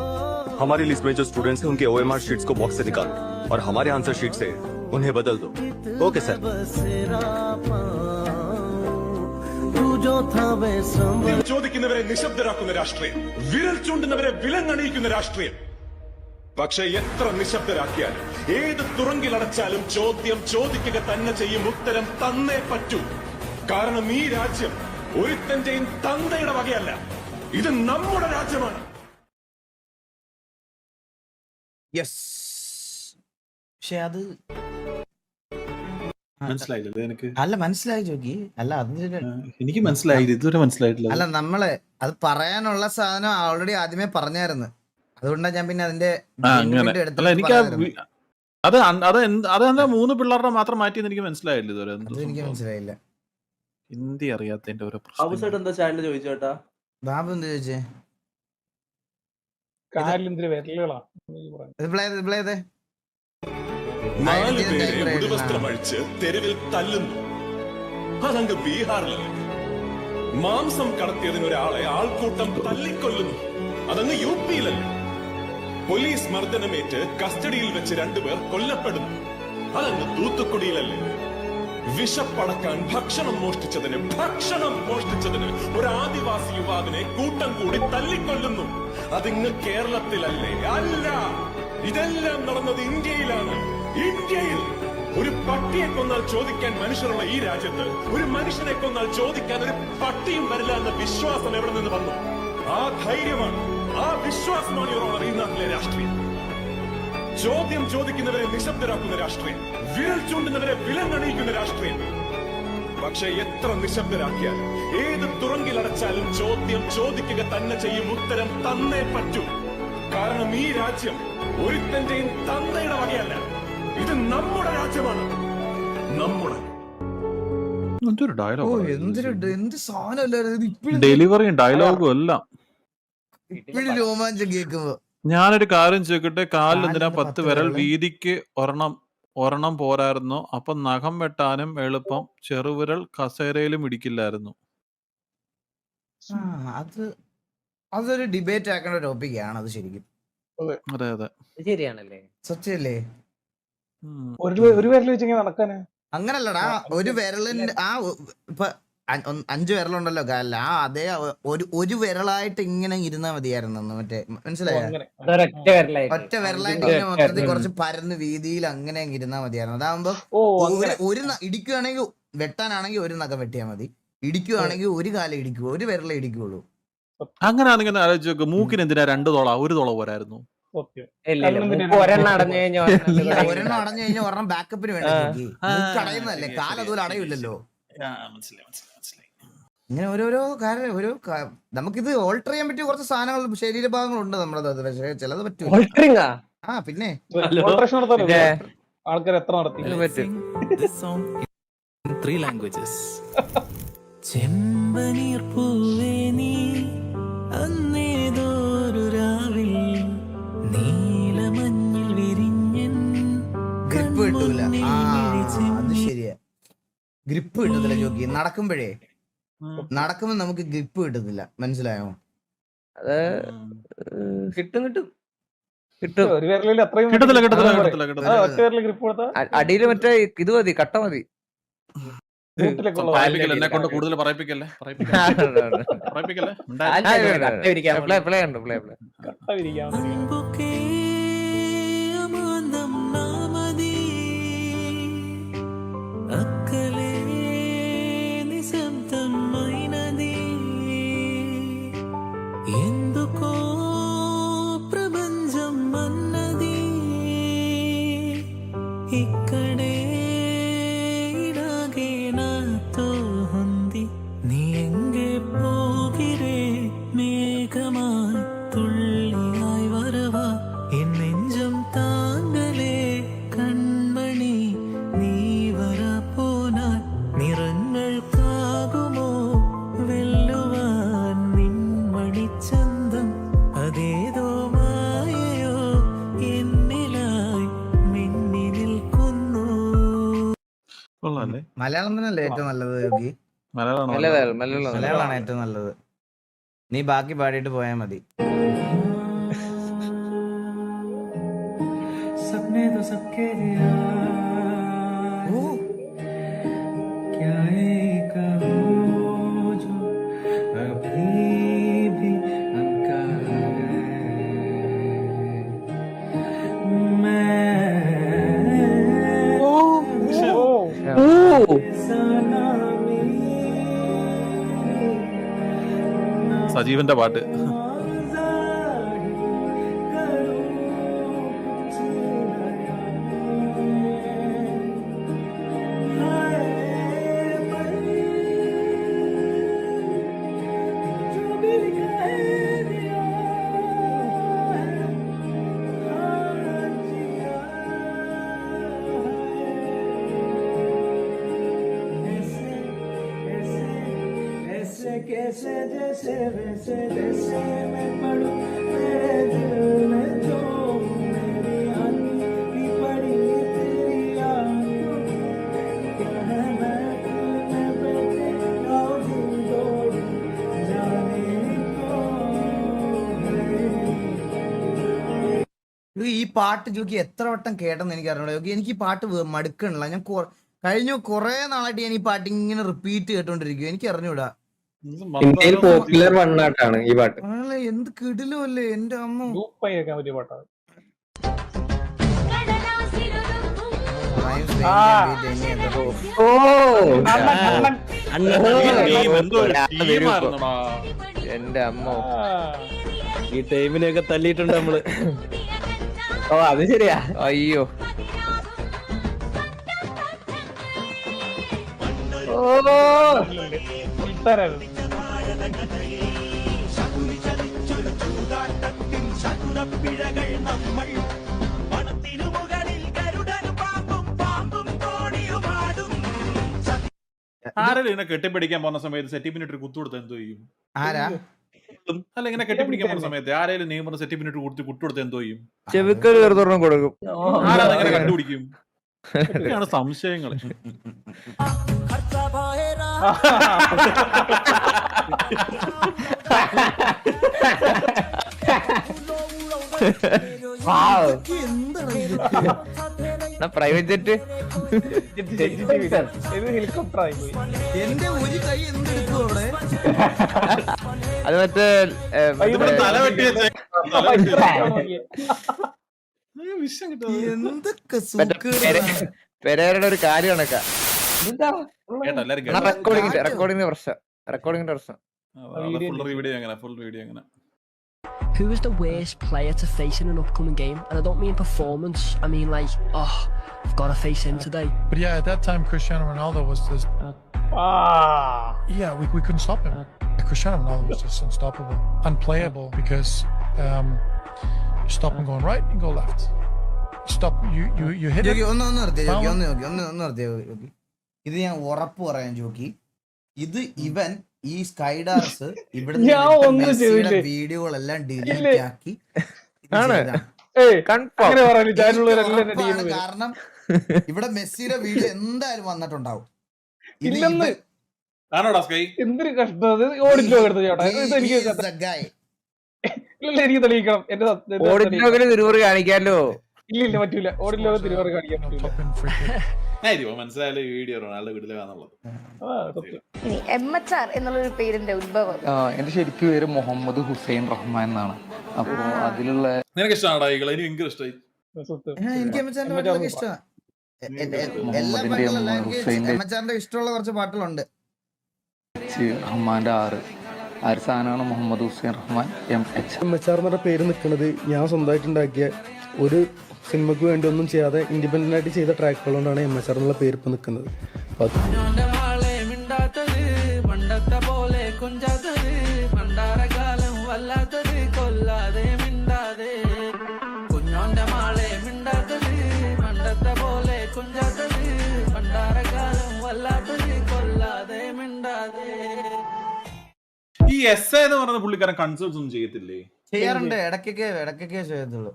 हमारी लिस्ट में जो स्टूडेंट्स हैं उनके OMR शीट्स को बॉक्स से निकालो और हमारे आंसर शीट से उन्हें बदल दो. Okay sir. ചോദിക്കുന്നവരെ നിശബ്ദരാക്കുന്ന രാഷ്ട്രീയം, വിരൽ ചൂണ്ടുന്നവരെ വിലങ്ങണിയിക്കുന്ന രാഷ്ട്രീയം. പക്ഷെ എത്ര നിശബ്ദരാക്കിയാലും ഏത് തുറങ്കിലടച്ചാലും ചോദ്യം ചോദിക്കുക തന്നെ ചെയ്യും. ഉത്തരം തന്നേ പറ്റൂ. കാരണം ഈ രാജ്യം ഒരുത്തന്റെയും തന്തയുടെ വകയല്ല. ഇത് നമ്മുടെ രാജ്യമാണ്. യെസ്. പക്ഷെ അത് മനസ്സിലായില്ലേ എനിക്ക്? അല്ല മനസ്സിലായി ചോക്കി. അല്ല അതിന് എനിക്ക് മനസ്സിലായില്ല. ഇതുവരെ മനസ്സിലായിട്ടില്ല. അല്ല നമ്മള് അത് പറയാനുള്ള സാധനം ഓൾറെഡി ആദ്യമേ പറഞ്ഞായിരുന്നു. അതുകൊണ്ടാണ് ഞാൻ പിന്നെ അതിന്റെ അല്ല എനിക്ക് അതെന്താ 3 പിള്ളേരുടെ മാത്രം മാറ്റിയെന്ന് എനിക്ക് മനസ്സിലായില്ല ഇതുവരെ. എനിക്ക് മനസ്സിലായില്ല. ഹിന്ദി അറിയാത്തതിന്റെ ഓരോ എന്താ ചാനൽ ചോദിച്ചോട്ടാ? ബാബു എന്ത് ചോദിച്ചേ? കാലിന്തിരി വിരലുകളാ. 4 പേരെ ഉടുവസ്ത്രമഴിച്ച് തെരുവിൽ തല്ലുന്നു. അതങ്ങ് ബീഹാറിലല്ലേ. മാംസം കടത്തിയതിന് ഒരാളെ ആൾക്കൂട്ടം തല്ലിക്കൊല്ലുന്നു. അതങ്ങ് UP യിലല്ലേ. പോലീസ് മർദ്ദനമേറ്റ് കസ്റ്റഡിയിൽ വെച്ച് 2 പേർ കൊല്ലപ്പെടുന്നു. അതങ്ങ് തൂത്തുക്കുടിയിലല്ലേ. വിഷപ്പടക്കാൻ ഭക്ഷണം മോഷ്ടിച്ചതിന് ഒരു ആദിവാസി യുവാവിനെ കൂട്ടം കൂടി തല്ലിക്കൊല്ലുന്നു. അതിങ്ങ് കേരളത്തിലല്ലേ? അല്ല, ഇതെല്ലാം നടന്നത് ഇന്ത്യയിലാണ്. ഇന്ത്യയിൽ ഒരു പട്ടിയെ കൊന്നാൽ ചോദിക്കാൻ മനുഷ്യരുള്ള ഈ രാജ്യത്ത് ഒരു മനുഷ്യനെ കൊന്നാൽ ചോദിക്കാൻ ഒരു പട്ടിയും വരില്ല എന്ന വിശ്വാസം എവിടെ നിന്ന് വന്നു? ആ ധൈര്യമാണ്, ആ വിശ്വാസമാണ് ഈ നാട്ടിലെ രാഷ്ട്രീയം. ചോദ്യം ചോദിക്കുന്നവരെ നിശബ്ദരാക്കുന്ന രാഷ്ട്രീയം, വിരൽ ചൂണ്ടുന്നവരെ വിലങ്ങണിയിക്കുന്ന രാഷ്ട്രീയം. പക്ഷെ എത്ര നിശബ്ദരാക്കിയാൽ ഏത് തുറങ്കിലടച്ചാലും ചോദ്യം ചോദിക്കുക തന്നെ ചെയ്യും. ഉത്തരം തന്നേ പറ്റൂ. കാരണം ഈ രാജ്യം ഒരുത്തന്റെയും തന്തയുടെ വകയല്ല. ഇത് നമ്മുടെ രാജ്യമാണ്. നമ്മുടെ എന്തൊരു ഡയലോഗ്, എന്ത് സാധനം ഡെലിവറിയും ഡയലോഗും എല്ലാം. ഇപ്പോഴും രോമാഞ്ചം കേൾക്കുമ്പോ ഞാനൊരു കാര്യം ചോദിക്കട്ടെ, കാലിൽ എന്തിനാ 10 വിരൽ? വീതിക്ക് ഒരെണ്ണം പോരായിരുന്നു. അപ്പൊ നഖം വെട്ടാനും എളുപ്പം. ചെറുവിരൽ കസേരയിലും ഇടിക്കില്ലായിരുന്നു. അതൊരു ഡിബേറ്റ് ആക്കേണ്ട ടോപ്പിക്കാണ് അത് ശരിക്കും. അതെ അതെ ശരിയാണല്ലേ? സത്യല്ലേ? ഒരു വിരൽ വെച്ചെങ്കിൽ നടക്കാന് അങ്ങനല്ലടാ. ഒരു വിരലിന്റെ ഇപ്പൊ 5 വിരലുണ്ടല്ലോ കാലിൽ. അതേ ഒരു വിരലായിട്ട് ഇങ്ങനെ ഇരുന്നാ മതിയായിരുന്നു. മറ്റേ മനസ്സിലായോ? ഒറ്റ വിരലായിട്ട് ഇങ്ങനെ മൊത്തത്തിൽ കുറച്ച് പരന്ന് വീതിയിൽ അങ്ങനെ ഇരുന്നാ മതിയായിരുന്നു. അതാകുമ്പോ ഒരു ഇടിക്കുകയാണെങ്കിൽ വെട്ടാനാണെങ്കിൽ ഒരു നഖം വെട്ടിയാൽ മതി. ഇടിക്കുകയാണെങ്കിൽ ഒരു കാലം ഇടിക്കൂ, ഒരു വിരലേ ഇടിക്കുള്ളൂ. അങ്ങനെയാണെങ്കിൽ ആലോചിച്ച് നോക്ക്, മൂക്കിന് എന്തിനാ 2 തോള? 1 തോള പോരായിരുന്നു. ഒരെണ്ണം അടഞ്ഞു കഴിഞ്ഞാൽ ഒരെണ്ണം അടഞ്ഞു കഴിഞ്ഞാൽ ഒരെണ്ണം ബാക്കപ്പിന് വേണ്ട. അടയുന്നതല്ലേ, കാലതുപോലെ അടയില്ലല്ലോ. ഇങ്ങനെ ഓരോരോ കാര്യം നമുക്കിത് ഓൾട്ടർ ചെയ്യാൻ പറ്റിയ കുറച്ച് സാധനങ്ങൾ ശരീരഭാഗങ്ങളുണ്ട് നമ്മളത്. പക്ഷേ ചിലത് പറ്റൂല. പിന്നെ ആൾക്കാർ എത്ര നടത്തി 3 languages. ചെമ്പനീർ പൂവേ നീ അന്നേതോരു രാവിൽ നീലമഞ്ഞിൽ വിരിഞ്ഞൻ ഗ്രിപ്പ് കിട്ടൂല. അത് ശരിയാ, ഗ്രിപ്പ് കിട്ടത്തില്ല ജോക്കി. നടക്കുമ്പോ നമുക്ക് ഗ്രിപ്പ് കിട്ടുന്നില്ല, മനസ്സിലായോ? അത് കിട്ടും അടിയിൽ മറ്റേ ഇത് മതി, കട്ട മതി. എന്നെ കൊണ്ട് കൂടുതൽ പറയിപ്പിക്കല്ലേ. അക്കലേ നിശബ്ദം మైనది ఎందుకో ప్రపంచం అన్నది ఇక్కడే ఇలాగే నాతో ఉంది നീ എங்கே പോകിരേ മേഘമായി തുള്ളിയായി വരവാ എൻ നെഞ്ചം താങ്കലേ കൺമണി നീ വരപ്പോനാൽ നിറങ്ങൾക്കാകുമോ വെല്ലുവാൻ നിൻ മണിച്ചന്തം അതേതോ മായയോ എന്നിലായി മിന്നി നിൽക്കുന്നു. മലയാളം തന്നെയല്ലേ ഏറ്റവും നല്ലത് യോഗി? മലയാളമാണ് ഏറ്റവും നല്ലത്. നീ ബാക്കി പാടിയിട്ട് പോയാൽ മതി. सपने तो सबके दिया क्या एक हो जो अभी भी अनका സജീവന്റെ പാട്ട്. कैसे जैसे वैसे जैसे मैं पढ़ूं तेरे दिल में जो मेरी आनी पड़ी तेरी आंखों क्या है मैं तूने बैठे आओ दिल जोड़ूं जाने को ഈ പാട്ട് ജോക്കി എത്ര വട്ടം കേട്ടെന്ന് എനിക്ക് അറിയണോ യോഗി? എനിക്ക് ഈ പാട്ട് മടുക്കണില്ല. ഞാൻ കഴിഞ്ഞ കുറെ നാളായിട്ട് ഞാൻ ഈ പാട്ട് ഇങ്ങനെ റിപ്പീറ്റ് കേട്ടോണ്ടിരിക്കും. എനിക്ക് അറിഞ്ഞൂടാ. ഇന്ത്യയിൽ പോപ്പുലർ വണ്ണാട്ടാണ് ഈ പാട്ട്. എന്ത് കിടിലോ അല്ലേ എന്റെ അമ്മ. പറ്റിയ പാട്ടാണ്. എന്റെ അമ്മ, ഈ ടൈമിനെയൊക്കെ തല്ലിയിട്ടുണ്ട് നമ്മള്. ഓ അത് ശരിയാ. അയ്യോ ആരെങ്കിലും ഇങ്ങനെ കെട്ടിപ്പിടിക്കാൻ പോകുന്ന സമയത്ത് സെറ്റിപ്പിനിട്ട് കുത്തു കൊടുത്താൽ എന്തോ ചെയ്യും? ആരാ? അല്ല, ഇങ്ങനെ കെട്ടിപ്പിടിക്കാൻ പോകുന്ന സമയത്ത് ആരെങ്കിലും നെയ്മർ സെറ്റിപ്പിനിട്ട് കുട്ടുകൊടുത്ത് എന്തോ ചെയ്യും? ചെവിക്കൽ വെറുതെ കൊടുക്കും. ആരാതെങ്ങനെ കണ്ടുപിടിക്കും? ഇതൊക്കെയാണ് സംശയങ്ങൾ. പ്രൈവറ്റ് ജെറ്റ് ഹെലികോപ്റ്റർ ആയി പോയി. എന്റെ ഒരു കൈ എന്തെടുക്കും അവിടെ? അത് മറ്റേ പെരേരയുടെ ഒരു കാര്യം കണക്കാ. റെക്കോർഡിങ്ങിന്റെ പ്രശ്നം. ഫുൾ വീഡിയോ അങ്ങനെ Who is the worst player to face in an upcoming game? And I don't mean performance. I mean like, oh, I've got to face him today. But yeah, at that time, Cristiano Ronaldo was just... Yeah, we couldn't stop him. Cristiano Ronaldo was just unstoppable. Unplayable because you stop him going right and go left. Stop, you hit it. ഇത് ഞാൻ ഉറപ്പ് പറയാൻ jockey, ഇത് ഇവൻ ഈ സ്കൈഡാർസ് ഇവിടെ വീഡിയോകളെല്ലാം delete ആക്കി കാരണം ഇവിടെ മെസ്സിയുടെ വീഡിയോ എന്തായാലും വന്നിട്ടുണ്ടാവും. എന്തൊരു കഷ്ടം. ഓഡിറ്റ് ചേട്ടാ, എനിക്ക് തെളിയിക്കണം. എന്റെ കാണിക്കാലോ? ഇല്ല പറ്റൂല. ഓഡിറ്റ് ലോകം തിരുവറി കാണിക്കാൻ പറ്റൂല. മനസ്സിലായാലും വീഡിയോ റൊണാൾഡോ വീട്ടിലാന്നുള്ളത്. MHR എന്നുള്ളൊരു പേരിന്റെ ഉത്ഭവം. എന്റെ ശരിക്കും പേര് മുഹമ്മദ് ഹുസൈൻ റഹ്മാൻ എന്നാണ്. അപ്പൊ അതിലുള്ള നിനക്ക് ഇഷ്ടമാണോ? എനിക്ക് ഭയങ്കര ഇഷ്ടമായി. എനിക്ക് എംഎച്ച്ആറിന്റെ ഇഷ്ടമാണ്. എംഎച്ച്ആറിന്റെ ഇഷ്ടമുള്ള കുറച്ച് പാട്ടുകളുണ്ട്. റഹ്മാന്റെ ആറ് സാധനമാണ് മുഹമ്മദ് ഹുസൈൻ റഹ്മാൻ. MHR എന്ന പേര് നിൽക്കുന്നത് ഞാൻ സ്വന്തമായിട്ടുണ്ടാക്കിയ ഒരു സിനിമയ്ക്ക് വേണ്ടി ഒന്നും ചെയ്യാതെ ഇൻഡിപെൻഡന്റ് ആയിട്ട് ചെയ്ത ട്രാക്കുകളോണ്ടാണ് MHR എന്നുള്ള പേര് ഇപ്പൊ നിൽക്കുന്നത്. ഈ എസ് എന്ന് പറയുന്ന പുള്ളിക്കാരൻ കൺസേർട്സ് ഒന്നും ചെയ്യത്തില്ലേ? ചെയ്യാറുണ്ട്, ഇടയ്ക്കൊക്കെ ചെയ്യത്തുള്ളൂ.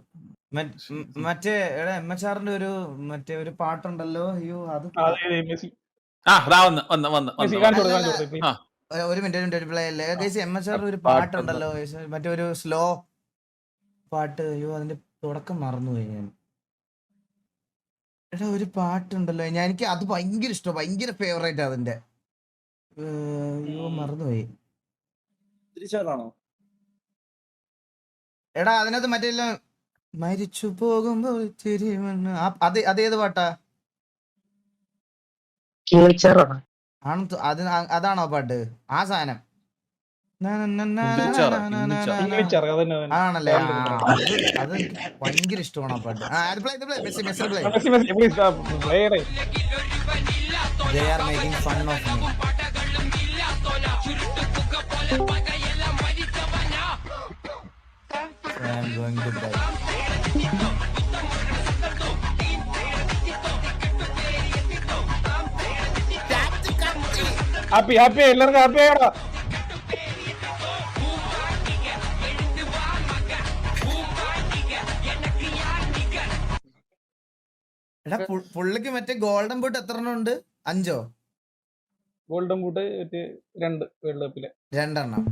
മറ്റേ MHRന്റെ ഒരു ഒരു പാട്ടുണ്ടല്ലോ, അയ്യോ അത് ഒരു മിനിറ്റ് പ്ലേ അല്ലേ MHR ഒരു പാട്ടുണ്ടല്ലോ, മറ്റേ ഒരു സ്ലോ പാട്ട്. അയ്യോ അതിന്റെ തുടക്കം മറന്നുപോയി ഞാൻ. ഒരു പാട്ടുണ്ടല്ലോ, എനിക്ക് അത് ഭയങ്കര ഇഷ്ടം, ഭയങ്കര ഫേവറേറ്റ് അതിന്റെ. അയ്യോ മറന്നുപോയി. എടാ അതിനകത്ത് മറ്റേ മരിച്ചു പോകുമ്പോൾ അതേത് പാട്ടാ? അതാണോ പാട്ട്? ആ സാധനം ആണല്ലേ? അത് ഭയങ്കര ഇഷ്ടമാണ് ആ പാട്ട്. They are making fun of me. I am going to die. Happy എല്ലാവർക്കും ഹാപ്പി ആയടാ. എടാ പുള്ളിക്ക് മറ്റേ ഗോൾഡൻ ബൂട്ട് എത്ര എണ്ണം ഉണ്ട്? 5 ഗോൾഡൻ ബൂട്ട് 2 വേൾഡ് കപ്പിലെ 2 എണ്ണം.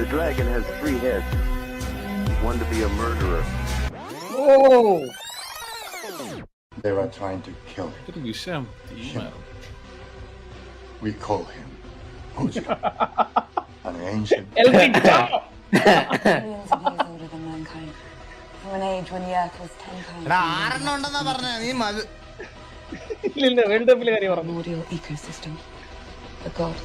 The dragon has 3 heads. One to be a murderer. Oh! They were trying to kill him. We call him Oji, an ancient. Millions of years older than mankind. From an age when the earth was 10 times. World കപ്പിലെ കാര്യം പറഞ്ഞു. Primordial ecosystem. A god.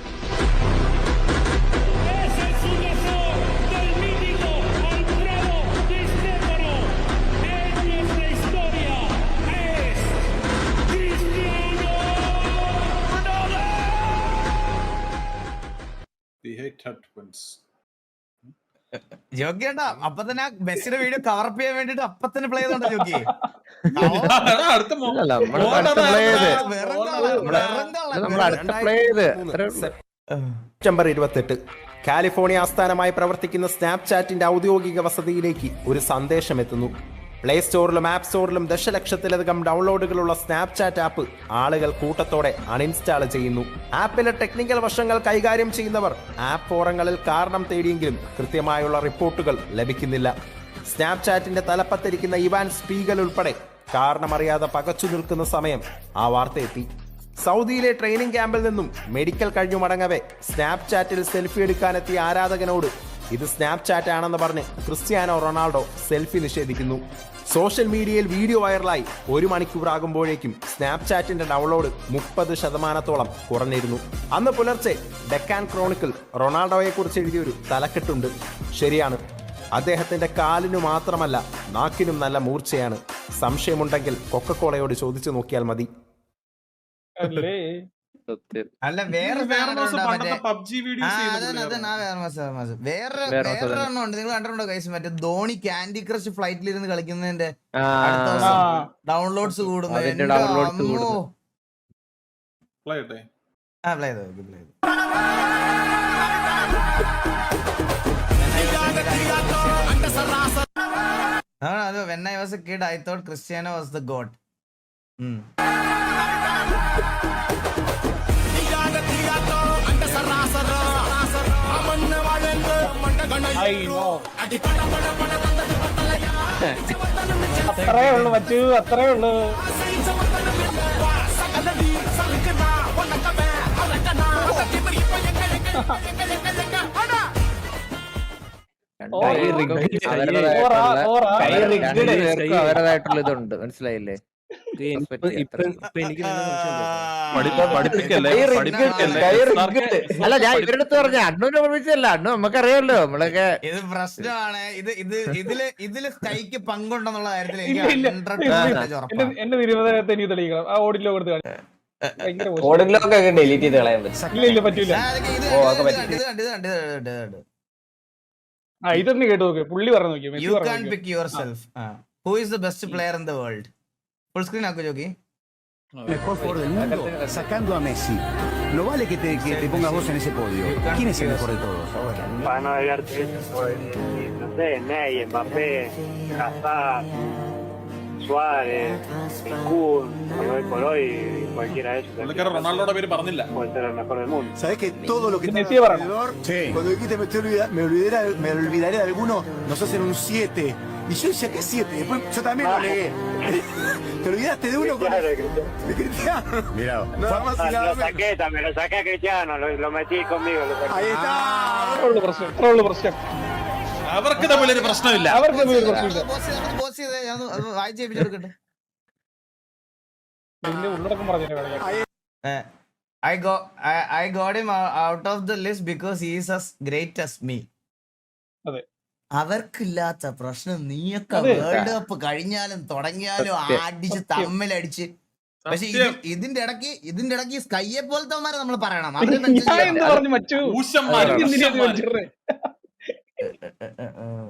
ജോക്കിയാ അപ്പൊ തന്നെ മെസ്സിയുടെ video cover up ചെയ്യാൻ വേണ്ടിട്ട് അപ്പൊ തന്നെ play ചെയ്തോണ്ട jockey. September 28 California ആസ്ഥാനമായി പ്രവർത്തിക്കുന്ന സ്നാപ്ചാറ്റിന്റെ ഔദ്യോഗിക വസതിയിലേക്ക് ഒരു സന്ദേശം എത്തുന്നു. പ്ലേ സ്റ്റോറിലും ആപ്പ് സ്റ്റോറിലും ദശലക്ഷത്തിലധികം ഡൗൺലോഡുകളുള്ള സ്നാപ്ചാറ്റ് ആപ്പ് ആളുകൾ കൂട്ടത്തോടെ അൺഇൻസ്റ്റാൾ ചെയ്യുന്നു. ആപ്പിലെ ടെക്നിക്കൽ വശങ്ങൾ കൈകാര്യം ചെയ്യുന്നവർ ആപ്പ് ഫോറങ്ങളിൽ കാരണം തേടിയെങ്കിലും കൃത്യമായുള്ള റിപ്പോർട്ടുകൾ ലഭിക്കുന്നില്ല. സ്നാപ്ചാറ്റിന്റെ തലപ്പത്തിരിക്കുന്ന ഇവാൻ സ്പീഗൽ ഉൾപ്പെടെ കാരണമറിയാതെ പകച്ചു നിൽക്കുന്ന സമയം ആ വാർത്ത എത്തി. സൗദിയിലെ ട്രെയിനിങ് ക്യാമ്പിൽ നിന്നും മെഡിക്കൽ കഴിഞ്ഞു മടങ്ങവേ സ്നാപ്ചാറ്റിൽ സെൽഫി എടുക്കാനെത്തിയ ആരാധകനോട് ഇത് സ്നാപ്ചാറ്റ് ആണെന്ന് പറഞ്ഞ് ക്രിസ്ത്യാനോ റൊണാൾഡോ സെൽഫി നിഷേധിക്കുന്നു. സോഷ്യൽ മീഡിയയിൽ വീഡിയോ വൈറലായി 1 മണിക്കൂറാകുമ്പോഴേക്കും സ്നാപ്ചാറ്റിന്റെ ഡൗൺലോഡ് 30% കുറഞ്ഞിരുന്നു. അന്ന് പുലർച്ചെ ഡെക്കാൻ ക്രോണിക്കിൾ റൊണാൾഡോയെക്കുറിച്ച് എഴുതിയൊരു തലക്കെട്ടുണ്ട്. ശരിയാണ്, അദ്ദേഹത്തിന്റെ കാലിനു മാത്രമല്ല നാക്കിനും നല്ല മൂർച്ചയാണ്. സംശയമുണ്ടെങ്കിൽ കൊക്കക്കോളയോട് ചോദിച്ചു നോക്കിയാൽ മതി. അല്ല വേറെ പബ്ജി വീഡിയോസ് വേറെ എണ്ണം ഉണ്ട്. നിങ്ങൾ കണ്ടിട്ടുണ്ടോ കൈസ്? മറ്റേ ധോണി ക്യാൻഡി ക്രഷ് ഫ്ലൈറ്റിലിരുന്ന് കളിക്കുന്നതിന്റെ ഡൗൺലോഡ്സ് കൂടുന്നു. When I was a kid, I thought Cristiano was the god. അത്രേ ഉള്ളു മച്ചു, അത്രേ ഉള്ളു. അവരുടേതായിട്ടുള്ള ഇതുണ്ട്, മനസ്സിലായില്ലേ? അല്ല ഞാൻ ഇവരുടെ അടുത്ത് പറഞ്ഞ അണ്ണൂനെ ഓർമ്മിച്ചല്ല, അണ്ണു നമുക്കറിയാമല്ലോ നമ്മളൊക്കെ. ഇത് പ്രശ്നമാണ്. ഇതില് സ്കൈക്ക് പങ്കുണ്ടെന്നുള്ള കാര്യത്തിൽ എന്റെ തിരുവനന്തപുരത്ത് എനിക്ക് തെളിയിക്കണം. ആ ഓഡിറ്റ് കൊടുത്ത് ഓഡിറ്റ് ഡിലീറ്റ് ചെയ്ത് കളയാൻ പറ്റില്ല. ഇതൊന്ന് കേട്ട് നോക്ക്, പുള്ളി പറഞ്ഞു നോക്കി. You can't pick yourself. Who is the best player in the world? Full screen ആക്കോ ജോക്കി. Mejor jugador del mundo, sacando a Messi. No vale que te pongas vos en ese podio. ¿Quién es el mejor de todos? Para no agregarte, no sé, Ney, Mbappé, Hazard, Suárez, Kun, hoy por hoy cualquiera de ellos. റൊണാൾഡോയുടെ പേര് പറഞ്ഞില്ല. Puede ser el mejor del mundo. ¿Sabés que todo lo que está alrededor, cuando dijiste me olvidaré de alguno, nos hacen un 7? Y yo decía que 7, después yo también lo negué. Te olvidaste de uno de Cristiano. Mirá, nada más y nada menos. Lo saqué a Cristiano, lo metí conmigo. Ahí está. പ്രശ്നം. അവർക്ക് തമ്മിലൊരു പ്രശ്നമില്ല. അവർക്ക് തമ്മിലൊരു പ്രശ്നമില്ല. ഉള്ളടക്കം പറഞ്ഞു. I got him out of the list because he is as great as me. അതെ, അവർക്കില്ലാത്ത പ്രശ്നം. നീയൊക്കെ വേൾഡ് കപ്പ് കഴിഞ്ഞാലും തുടങ്ങിയാലും അടിച്ച് തമ്മിലടിച്ച്. പക്ഷെ ഇതിന്റെ ഇടയ്ക്ക് സ്കൈയെ പോലത്തെമാരെ നമ്മൾ പറയണം.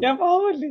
ഞാൻ പാവല്ലേ.